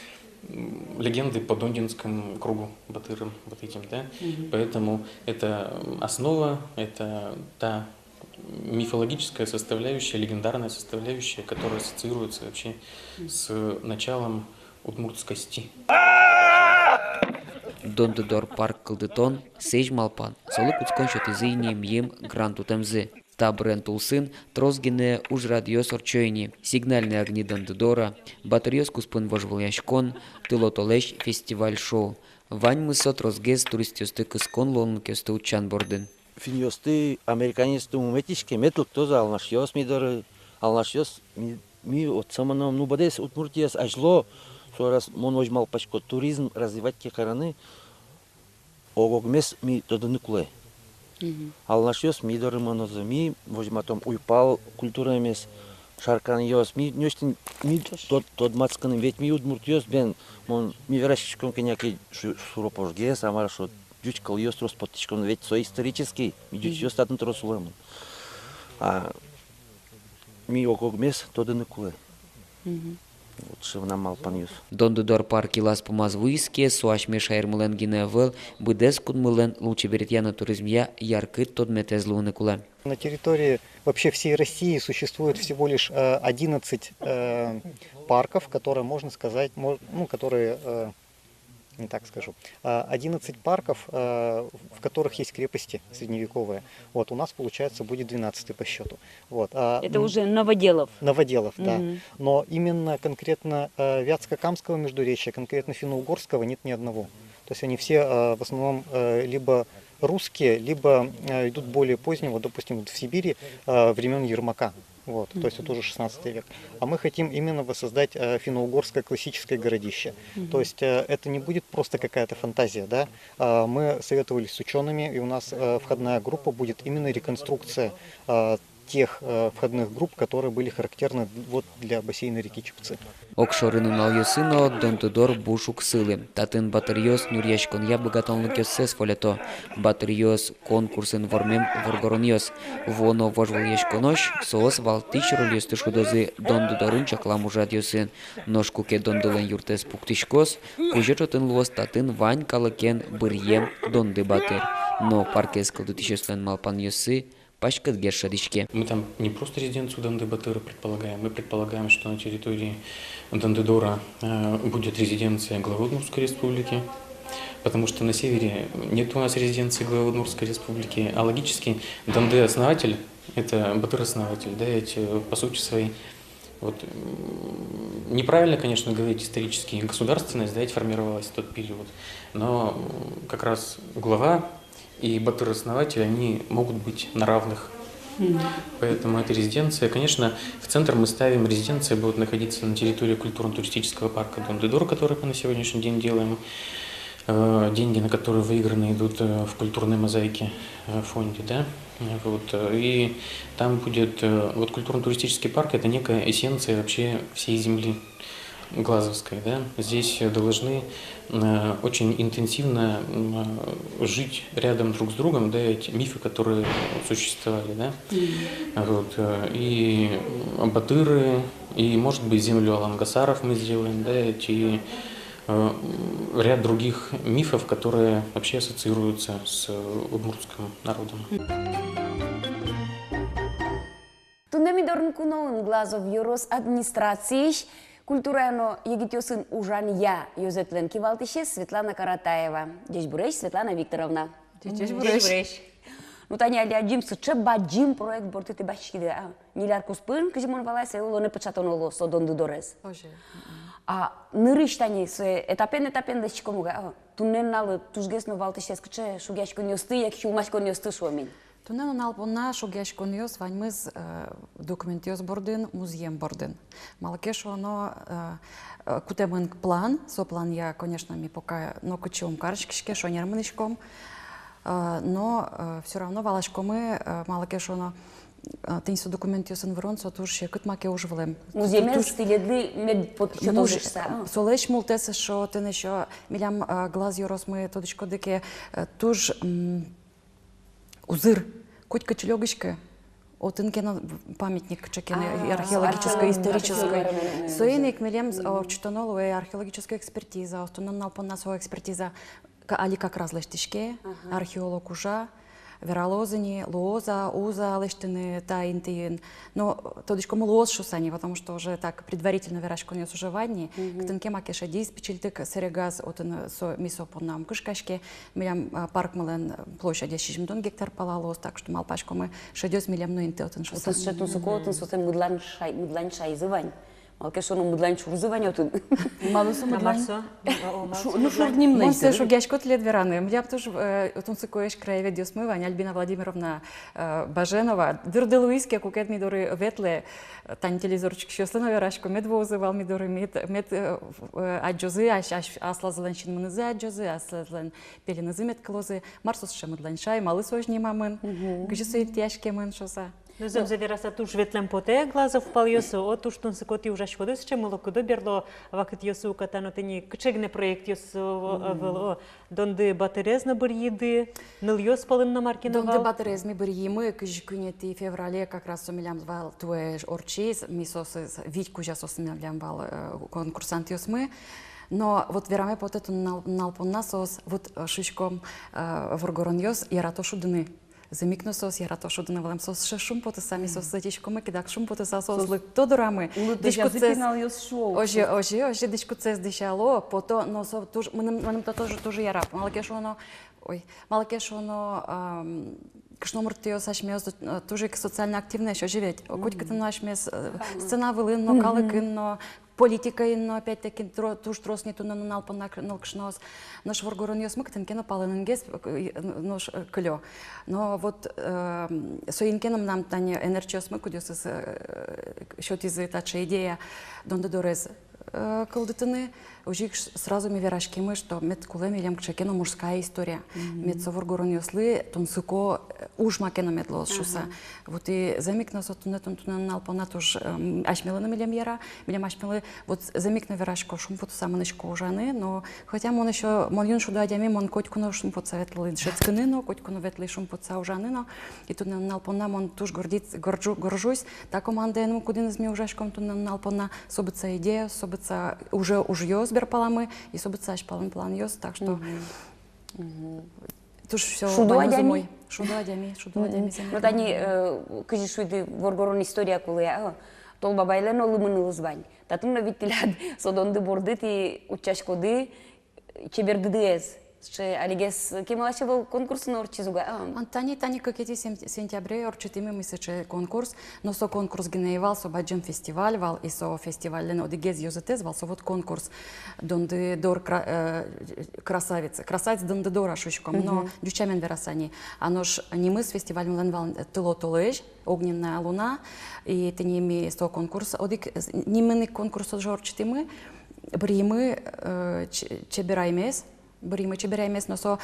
легенды по Дондинскому кругу, батырам, вот этим, да. Поэтому это основа, это та мифологическая составляющая, легендарная составляющая, которая ассоциируется вообще с началом удмуртскости. Дондыдор парк кылдытон, сейж малпан, солы куцкон шотизыйни мьем гранту темзы. Та бренд улсын, трозгине уж радиос орчойни, сигнальные огни Дондыдора, батариос куспын вожволяшкон, тылотолеш фестиваль шоу. Вань мысо трозгез туристиосты кыскон лон кесты учан бордын. Финьосты, американисты уметишке, метлк тоже алнашьос мидоры, алнашьос ми от саманом, ну бадес Удмуртияс ажло, что раз мон возьмал пачко туризм развивать кекараны, огогмес ми тодынукле. Алнашьос мидоры монозы, ми возьматом уйпал культура мес, шаркан йос, ми нёштин ми тод мацканым, ведь ми Удмуртияс бен, мон ми верашечком кеняки шуропожгес, амара шо дючкал йос трос потичком, ведь со исторический, ми дюч йос татн трос улемон. ми окогмес тодыны кулы. Вот шивна малпан юс. Дондыдор парки лас помаз вуиске, суашме шайрмылен гиневел, быдес кудмылен лучше беретьяна туризмья яркыт тодметез луны куле. На территории вообще всей России существует всего лишь 11 парков, которые, можно сказать, которые, не так скажу, 11 парков, в которых есть крепости средневековые. Вот, у нас, получается, будет 12 по счету. Вот, Это уже Новоделов. Новоделов, да. Но именно конкретно Вятско-Камского междуречия, конкретно финно-угорского нет ни одного. То есть они все в основном либо русские, либо идут более позднего, допустим, в Сибири времен Ермака. Вот, то есть это уже 16 век. А мы хотим именно воссоздать финно-угорское классическое городище. То есть это не будет просто какая-то фантазия, да. Мы советовались с учеными, и у нас входная группа будет именно реконструкция тех входных групп, которые были характерны вот для бассейна реки Чепцы. Окшорину налюсино дондыдор бушук сылы. Татын батариос нурьяш конья богатонлыкёс сес фолето. Батариос конкурсын вормем воргороньос. Воно вожвольеш конош, соос валтич рольёс тышудозы дондыдорын чакламужадьосын. Ножкуке дондылен юртес пуктишкос, кужечотын луос татын вань калыкен бырьем донды батыр. Но паркес кылдытишеслен малпан йосы, пашкат гершадичке. Мы там не просто резиденцию Данды-Батыра предполагаем, мы предполагаем, что на территории Дандыдора будет резиденция главы Удмуртской республики, потому что на севере нет у нас резиденции главы Удмуртской республики, а логически Данды-основатель – это Батыр-основатель, да, ведь по сути своей. Вот, неправильно, конечно, говорить исторически, государственность, да, ведь формировалась в тот период, но как раз глава и Батыр-основатель, они могут быть на равных. Поэтому эта резиденция, конечно, в центр мы ставим, резиденция будет находиться на территории культурно-туристического парка Дондыдор, который мы на сегодняшний день делаем. Деньги, на которые выиграны, идут в культурной мозаике фонде, да. Вот, и там будет, вот культурно-туристический парк – это некая эссенция вообще всей земли Глазовской, да. Здесь должны очень интенсивно жить рядом друг с другом, да, эти мифы, которые существовали, да. Вот, и батыры, и, может быть, землю алангасаров мы сделаем, да, эти ряд других мифов, которые вообще ассоциируются с удмуртским народом. Тунемидорн куноун Глазов юрос администрации культурно егитёсын ужан я юзетлен кивалтище Светлана Каратаева. Дежь буреш Светлана Викторовна. Дежь буреш. Ну таня аджим сыче баджим проект бортыты бачки да. Нилар куспын кызымон валайся уло не печатоноло со дондыдорез. А нырыштани се этапен да чикомуга. Тунен налы тужгесно валтище скче шугяшко нёсты як хумашко нёсты шомин. Тунен налпона шугяшко нёс ваньмыз документиос бордын, музеем бордын. Малкешо оно кутемын план, со план я, конечно, ми пока но кучом каршкишке, шо нерманышком, но все равно валашко мы малкешо оно тенсо документиосын вронсо туш якыт маке ужвлем. Музеем стиледы мед подчетозышса. Солеш мултесе шо тен еще милям глаз юрос мы тодочко деке туж узыр коть кочелёгышка. Вот инкена памятник чекены археологической, исторической. Соиник милям чтонолу археологическая экспертиза, останавливал по нас экспертиза, али как раз лештишке, археолог ужа. Вералозани, лоза, уза, лештины, таинтиин. Но тодочко лоз шусани, потому что уже так предварительно верашко не сужевание. Ктенке макеша дис печильтик серегаз отын со мисо по нам кышкашке. Милям парк милен площадь 60 гектар палалос, так что малпашко мы шадёс милям ну инте отын шусани. Отын шатун суко, отын сотен мудлан шай зывань. Малкешо ну мудлан шурзывань отын. Малусу мудлан. Ну шурним не. Монсе шугяшко тлет вераны. Милям тоже отын сукоеш краевед дёсмывань. Альбина Владимировна Баженова. Дырды Луиске кукет мидоры ветле. Тань телевизорчик щеслено верашко медвозы вал мидоры мед аджозы аслазлен шинмынызы аджозы аслазлен пеленызы медклозы. Марсус ше мудлан шай. Малысу ожнимамын. Гжису интяшке мын шоса. Ну, завіраса туж ветлем поте глазов пал йосу, от уж тун сикоти уже шкодис, ще молоко добірло вакит йосу катано тені кчегне проєкт йосу вело, донди батерез на бур'їди, нил йос палим на маркиновал. Донде батерез ми бур'їми, кижкунети феврале как раз сомилям вал туе орчиз, мисос Витьку сейчас осмилям вал конкурсант йосмы. Но вот вераме по это налпоннасос вот шишком воргороньос и ратошудны. Замикносос и ратошудны валем сос шум по сами сос затишком кидак шум по сос лык тодорами. Оже дискуцес дишало, пото но со туж манам то тоже яра. Малкешоно кшномуртио сашмес тоже социально активно еще живет. Котьката нашмес сцена вылынно калыкынно политика инно опять-таки туж тросниту на налкшнос. Наш воргорон ёсмык тенкено палынынгес нож клё. Но вот соинкеном нам тани энерчиосмык удёсыз счёт из тача идея дондодорез кылдытыны уже сразу ми верашки мы, что мет кулем илем кшекено мужская история. Мет совор гороньослы тунсыко уж макено метлос шуса. Вот и замикна сотуне тунтунен налпона туж ашмелыны милем яра, милем ашмелы вот замикна верашко шум поту саманышко ужаны, но хотя мон еще мон юн шуда адями мон котькуно шум под советлы шецкыны, но котькуно ветлы шум под саужаны, но и тунен налпона мон туж горжусь, та команда ему кудин из ми ужашком тунен налпона собыца идея, собыца уже ёс паламы и собыца аж план ёс, так что туж все Шудуадями. Шудуадями. Ну тани кыжи шуйды воргорон история кулы, тол бабайлен олымын ылызбань. Татымна виттилад содонды бордыт и учашкоды чебердыдыз. Алигес кемалаше был конкурс на орчизуга. Антани как эти сентябре орчитими мисече конкурс, но со конкурс генеевал со баджем фестиваль вал и со фестиваль лен одигез юзетез вал со вот конкурс донde дор красавица донde дора шушком, но дючамен верасани. Оно ж не мы с фестивалем лен вал тыло толеж огненная луна и ты не ми со конкурс одик не мы конкурс орчитими бримы чебираймес. Бриме чебераймес, но со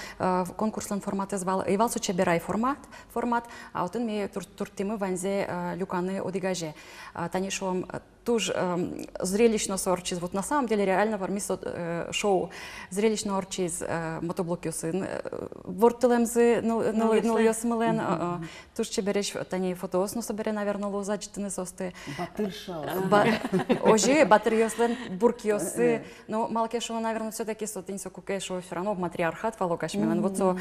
конкурслен формат звал и вал со чеберай формат, а вот он ми туртимы ванзе люканы одигаже. Танишом туж зрелищно сорчиз. Вот на самом деле реально вармисо шоу зрелищно орчиз мотоблокюсын. Вортелемзы нульосмылен туж чебереш тани фотоос, но собере наверное лозачтыны состы. Батырша. Ожи батырьослен буркиосы. Но малкешо наверное все-таки сотинсо кукешо все равно матриархат фалокашмелен. Вот со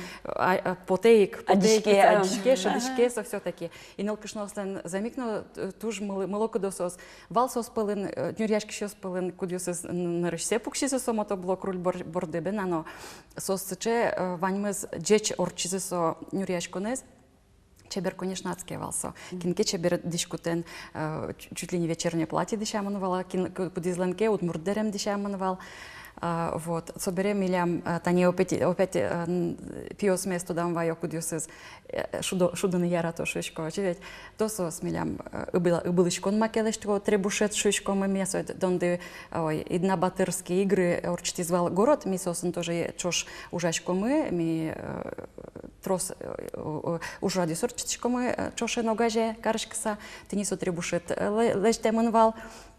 потейк, адишке, шадишке все-таки. И нелкашнослен замикно туж молокодосос. Сос пълен, нюряшки шос пълен, кудиосыз наръжсе пукшизе со мотоблок руль бордебена, но сос че ванимыз джеч орчизе со нюряшконез, чебер, конечно, отскевался. Кинке чебер дишкутен, чуть ли не вечернее платье дишамановала, подизленке от мурдерем дишамановал. Вот, соберем милям, тани опять пиос место дам вайо кудиосыз шуданы яра то шишко, ведь то со смилям убылышкон макелешко требушет шишко мы месо, донde идна батырские игры орчти звал город, мисосын тоже чош ужашко мы, ми трос ужади сорчичко мы чоше ногаже карышкса, тенисо требушет лештеманвал.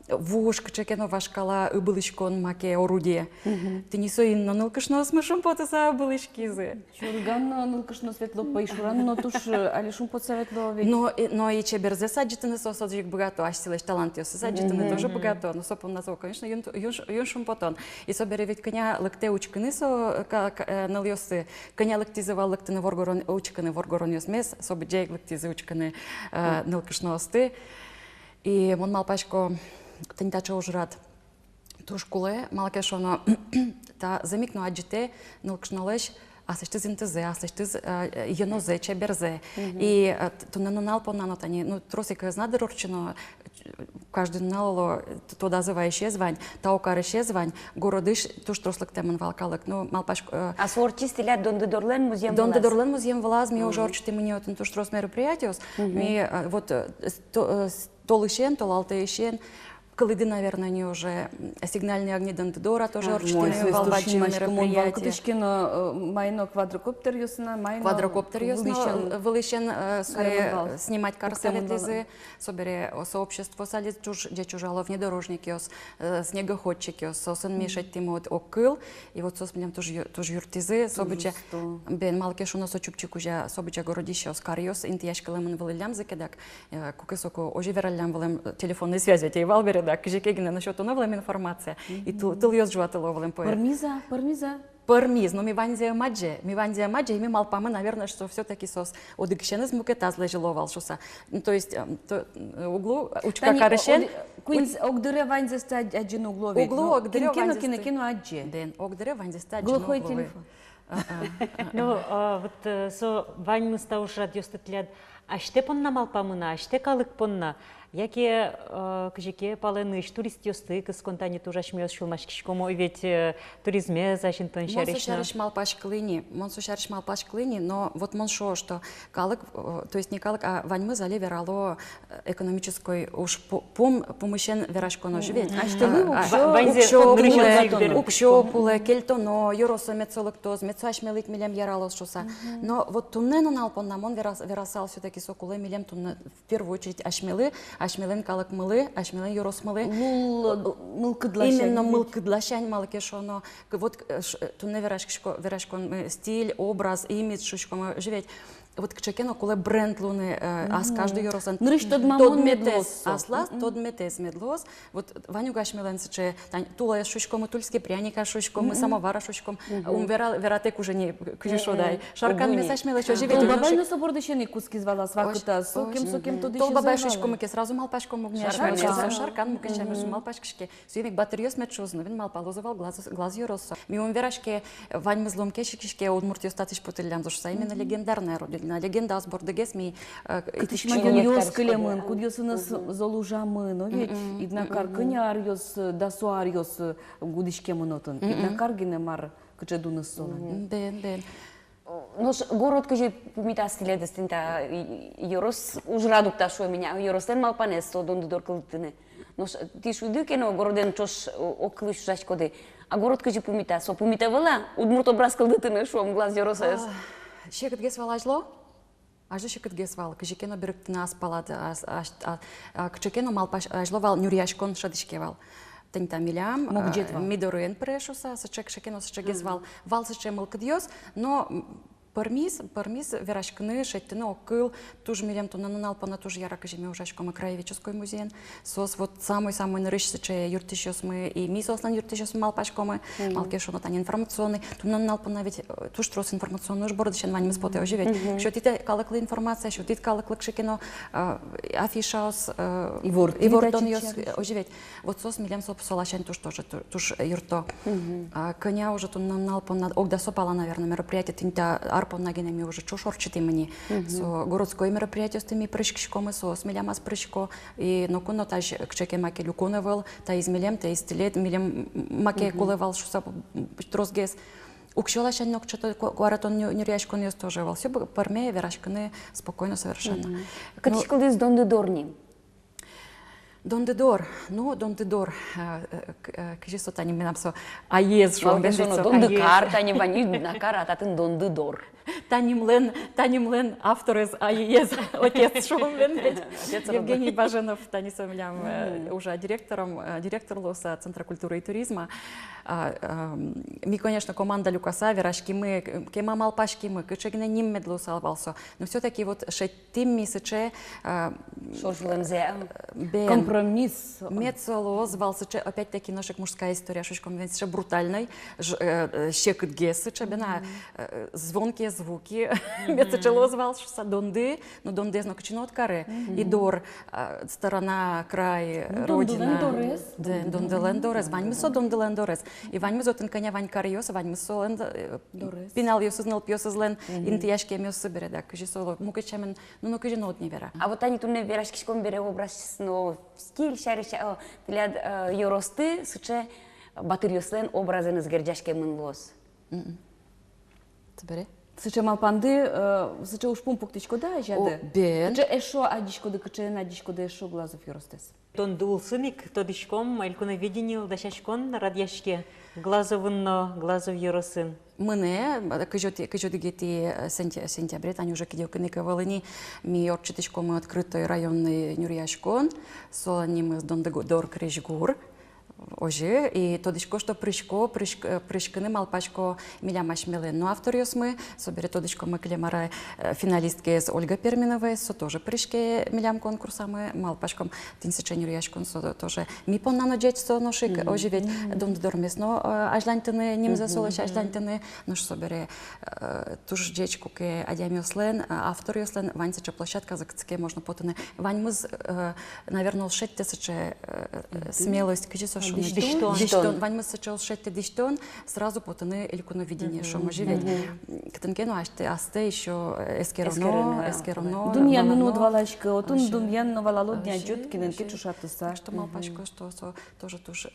Вушка чекено вашкала убылышкон маке орудие. Ты не соин на нылкашно смешум потеса убылышкизы. Чурган нылкашно светло поишуран, но туш алишум подсоветло ведь. Но и чеберзе саджитыны сосаджик богато, аж силеш талантиосы саджитыны тоже богато, но сопом назов, конечно, юншум потон. И собери ведь коня лекте учканы со нальёсы, коня лектизывал лектыны воргорон учканы воргороньос мес, соби джейк лектизы учканы нылкашно осты. И мон малпашко тентача ужрат ту школе, малкешоно та замикно аджите нылкшнолеш, а същиз интезе, а същиз йонозе, чеберзе. И то нанонал понано тани, ну тросика знадер орчино, каждый налало то дазывай исчезвань, та окар исчезвань, городыш туш трослык темен валкалык, ну малпашко. А сорчи стилят донde дорлен музеем влаз. Донde дорлен музеем влаз, ми уже орчите мне вот туш трос мероприятиос, ми вот толышен, толалтеишен, Колыды, наверное, они уже сигнальные огни Дондедора тоже орчтины волбачи мероприятия. Майно квадрокоптер юсна, майно Квадрокоптер юсна, вылещен снимать карсалетлизы, собере сообщество салит где чужало внедорожники, снегоходчики, сосын мешать тему окыл, и вот сос меня тоже юртизы, собича бен малкеш у нас очупчик уже собича городище скариос, интияшкалем вылилям закидак, кукисоко оживералям вылем телефонной связи, те валбере да, кижекегина насчет новой информации. И тул ёс жвателовым поэт. Пармиза. Пармиз, но ми ванзия маджи, и ми малпамы, наверное, что все-таки сос одыгщеныз мукетаз лежеловал шуса. То есть углу учка карышен. Куинс огдыре ванзеста один угловый. Углу огдыре ванзеста. Кино аджи. Ден огдыре ванзеста один Глухой угловый. телефон. Ну, вот со вань мы ста уж радиостатлят, а что понна малпамына, а что калык понна? Яке кжеке паленыш турист ёсты, кысконтани тужаш мёс шулмашкишкому, ведь туризме зачем пеншаришна. Монсу шариш малпаш клыни, но вот мон шо, что калык, то есть не калык, а ваньмы зале верало экономической уж помощен верашконо живет. А что вы укшо пуле кельто, но юроса мецолыктоз, мецуаш мелик милем яралос шуса. Но вот туннену налпон намон верасал все-таки сокулы милем тунне в первую очередь ашмелы, ашмелен калык мылы, ашмелен юрос мылы. Именно мылкыдлашань малкешоно. Вот тунне верашкон стиль, образ, имидж шушком живет. Вот кчекено, коли бренд луни, а з каждої росан. Нриш тод мамон медлос. Аслас, тод метес медлос. Вот Ваню гашмеленце, че тула шушком, тульське пряника шушком, самовара шушком. Вератек уже не кжишо дай. Шаркан не сашмеле, що живе. Толбабай собор ще не куски звала свакута. Соким туди ще Толбабай шушком, ке сразу малпашком мугне. Шаркан мугне ще малпашкшке. Суєвік батаріос мечузно, він малпалозував глаз юроса. Міум верашке Вань мезлом кешикшке удмуртio статиш потелям, зашса именно легендарная родина. Легенда с Бордегесми. Кытышмаген йос кылемын, кудьосыныз золужамын, ведь иднакар кыняр йос дасуар йос гудышкемын отын. Иднакар генемар кычедуныз солын. Ден. Noș gorod că je pumita stile de stinta Ioros už radukta šo minja Jorosten mal panes to donde dor kultine. Noș ti šu duke no goroden čoš okliš žaš kode. A gorod că je pumita so pumita vela udmurt obraz kultine šo am glas Joroses. Шекет гесвал ажло? Ажло шекет гесвал. Кжекено берет нас палата, кчекено мал ажло вал нюряшкон шадишкевал. Тента милям, мидорен прешуса, сачек шекено сачек гесвал. Вал сачек малкадиос, но Пармис верашкны шеттины окыл туж милем тунанал пона туж ярака жеме ужашком краеведческой музей. Сос вот самый нырыш че юртищос мы и мисос на юртищос малпашкомы, малкешоно тань информационный. Тунанал пона ведь туж трос информационный уж бородищен вань мы споте оживет. Что тите калакла информация, что тит калакла шекено афишаос и вортон ёс оживет. Вот сос милем солашен туж тоже туж юрто. Коня уже тунанал пона огда сопала наверное мероприятие тинта Арпонагенами уже чушорчити мені. Со городської мероприятия з тими пришками, со сміляма з пришко. І нокуно таж кчеке маке люконевал, та із мілем, та із тілет, мілем маке колевал, що са трозгес. Укшола ще нокчето кваратон нюряшко не стожевал. Все пармея верашкане спокойно совершенно. Cât коли з Дондедорні? Дондедор, кажи со тани минам со аез шо бендецо. Дондекар, тани вани накар, ататын Дондедор. Танимлен авторез аез, отец шо бендец. Евгений Баженов, тани со милям уже директор ЛОСа Центра культуры и туризма. Ми, конечно, команда Люкаса, верашки мы, кема малпашки мы, кычегне ним медлуса алвалсо. Но все-таки вот шеттим месяче компромисс. Мецолоз валсыче, опять-таки, нашек мужская история, шучком венче брутальной, щекот гесыче, бена звонкие звуки, мецочелоз валсыча, донды, но донды зно качино от каре, и дор, сторона, край, родина. Донделендорес, вань мы со донделендорес. И вань мы зотен коня вань кариос, вань мы со пинал ёсузнал пьёсызлен, интияшки мёс собере, да, кажи соло, мукачемен, ну кажи нот не вера. А вот они тут не верашкишком бере образ, но стиль шариша, тляд Yorosты, суче батырьослен образен из герджашке мынлос. Собере? Сыче малпанды, сыче уж пум пуктичко да, жады? Бен. Кыче эшо адишкоды, кыче надишкоды эшо глазов юростес. Тон дулсыник, тодишком, элькуна виденил, дашачкон, радяшке, глазовынно, глазов юросын. Мене, кажуть гети сентября, они уже кидел кника волыни, ми орчитичко мы открытый районный нюрьяшкон, солани мы с дондор крежгур, оже, и тодичко, что прышканы малпачко меня машмелен. Но авториос мы, собере тодичко мы клемара финалистки с Ольга Перминовой, со тоже прышке милям конкурса мы малпачком тинсеченюр яшкон, со тоже ми поннано джеч со ношик, оже ведь дондор местно ажлантины ним засолоч ажлантины, но что собере туж джечку ке адямиослен, авториослен, вань сече площадка за кцке можно потаны. Вань мы, наверное, 6 тысяч смелость, кичисо Диштон. Вань мы сечел 6 диштон, сразу потаны элькуно видение, что мы живем. Катанкену асте еще эскеровно. Дунья минут валашка, отун дунья новалало дня джуткинен кичушатыса. Что малпашко, что тоже туж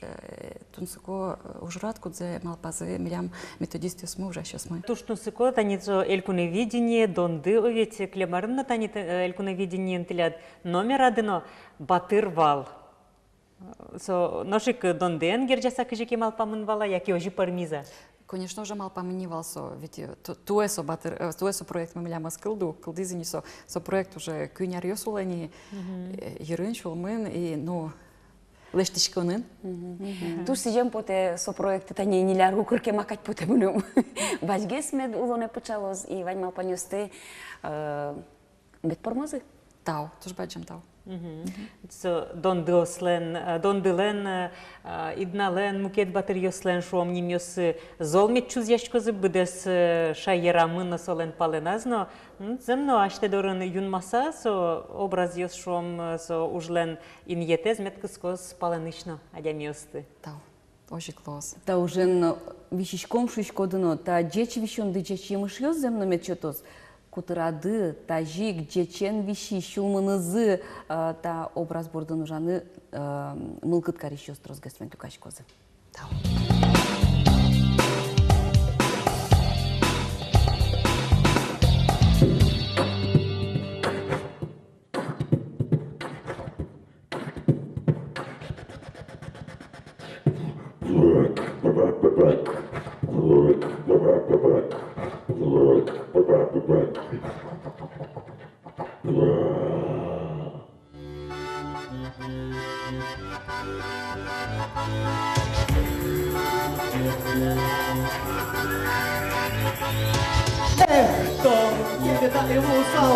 тунсыко ужратку за малпазы милям методистиус мы уже сейчас мы. Туш тунсыко таницо элькуно видение, донды овете клемарымна танит элькуно видение интелят номер адыно батыр вал. So, ношик донден герджаса кыжеке малпамын вала, яки ожи пармиза. Конечно, уже мал поминивался, ведь туэсо проект мы миляма скылду, кылдызини со проект уже кюняр ёсулани, ерын шулмын и ну лештичконын. Туш сижем поте со проекта тани ниляргу кырке макать поте мунум. Бачгес мед улоне почалоз и вань мал панёсты мед пормозы. Тау, туш баджам тау. Дондылен, иднален, мукет батыр йослен шуам ним йосы золмет чуз яшкозы быдес шайерамын солен паленазно. Земно аште дорын юнмаса со образ йос шуам со ужлен иньетез меткыскоз паленышно адям йосты. Тау, очень класс. Та уже вишишком шишкодыно, та джеч вишонды джеч емыш йос земно метчетоз. Кутырады, тажик, джечен виши, шумынызы, та образ бордын ужаны мылкыт кариш йостроз гэсмен тукаш козы. Тау.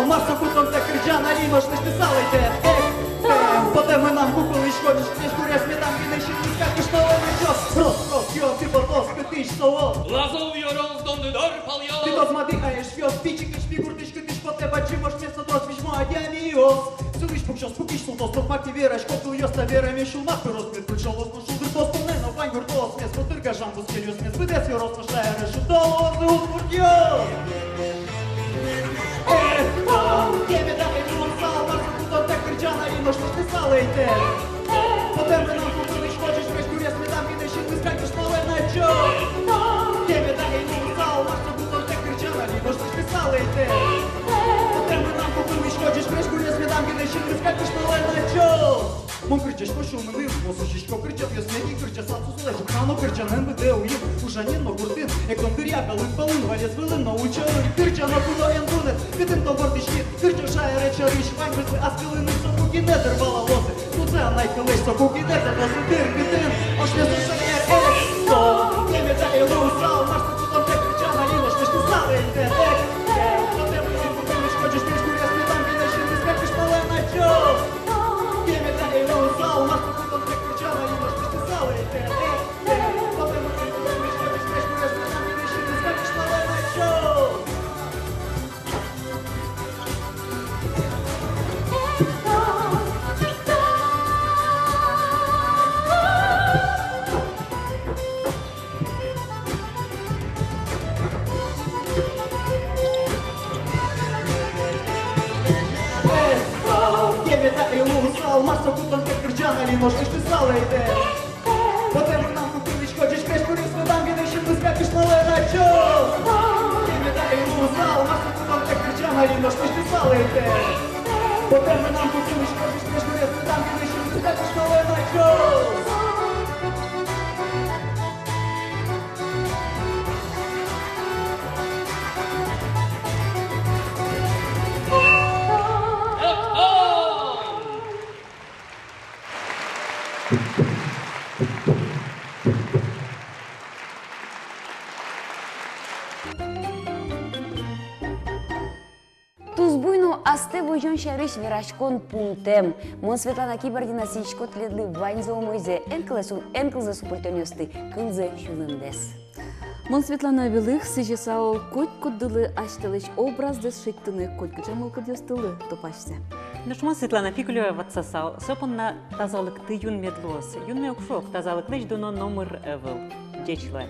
Марса кутом те кричана лімош не списалайте. Поте ми нам купили шкодиш, книжку ресмі там вінищі скаку штове мечос. Рос, йо, ти потос, китиш сово. Лазов йоров, донde дор пальйо. Ти дозмадихаєш фьос, пічик, шпігур, китиш поте бачимош місто дос, візьмо адяміос. Силиш пукшос, пукиш султос, ток факті віраш, коту йоста вірами шулмах, пирос, причолос, шулдир постовнено, вань гуртос, міс, потирка жамбус, келюс, міс, видес йорос, нашляє решутоло, згуртьо. Тебе дали мусал, Марса кутом те кричана лімош не списалайте. Поте ми нам купили шкодиш, весь курес, ми там вінищі, ти скакиш нове на чо. Тебе дали мусал, Марса кутом те кричана лімош не списалайте. Поте ми нам купили шкодиш, весь курес, ми там вінищі, ти скакиш нове на чо. Мон кричеш пошумили, посушечко кричат яснені, крича сацу слежу, крано кричанен биде уїв, ужанінно куртин, як том диряка липалин, валєць вилинно учали, кричано кудо ендунет, підим то бортичні, крича шає реча річ, вань битви, а скилини сокуки не дервала лоси, ну це найколись сокуки не дервала дир, бітин, аж не зустріє ексто, кемі та ілусал, марса кудом те кричана лілош, не штисали йде, на тебе не купили, шкодиш, пічку рясни, там вінеші, не скачеш мале на чо. Марса кутом те кричала, лімош не списалите. Поте ми купили, шкодиш, пічку рясни, там вінеші, не скачеш мале на чо. Марса кутом те кричана лімош не списалите. Поте ми нам купили, шкодиш, пічку рясни, там вінеші, не скачеш мале на чо. Тебе дай мусал. салите. Бо тебе нам посунеш, ходиш між дурясми, там і нижче, ти скачеш нове на чос. Тузбуйну асте вожон шарыш верашкон пунктем. Мон Светлана Кибардина сичко тледлы ваньзо мойзе энклзе супертонёсты кылзе шулындес. Мон Светлана Велых сижесал кот-коддылы аштылыш образды шиктыны кот-кыча мылкыдёстылы топашсе. Нушман Светлана Фикулева ватсасал, сопонна тазалыкты юн медлос. Юн меокшок тазалыклыш дуно номер эвел. Дечле.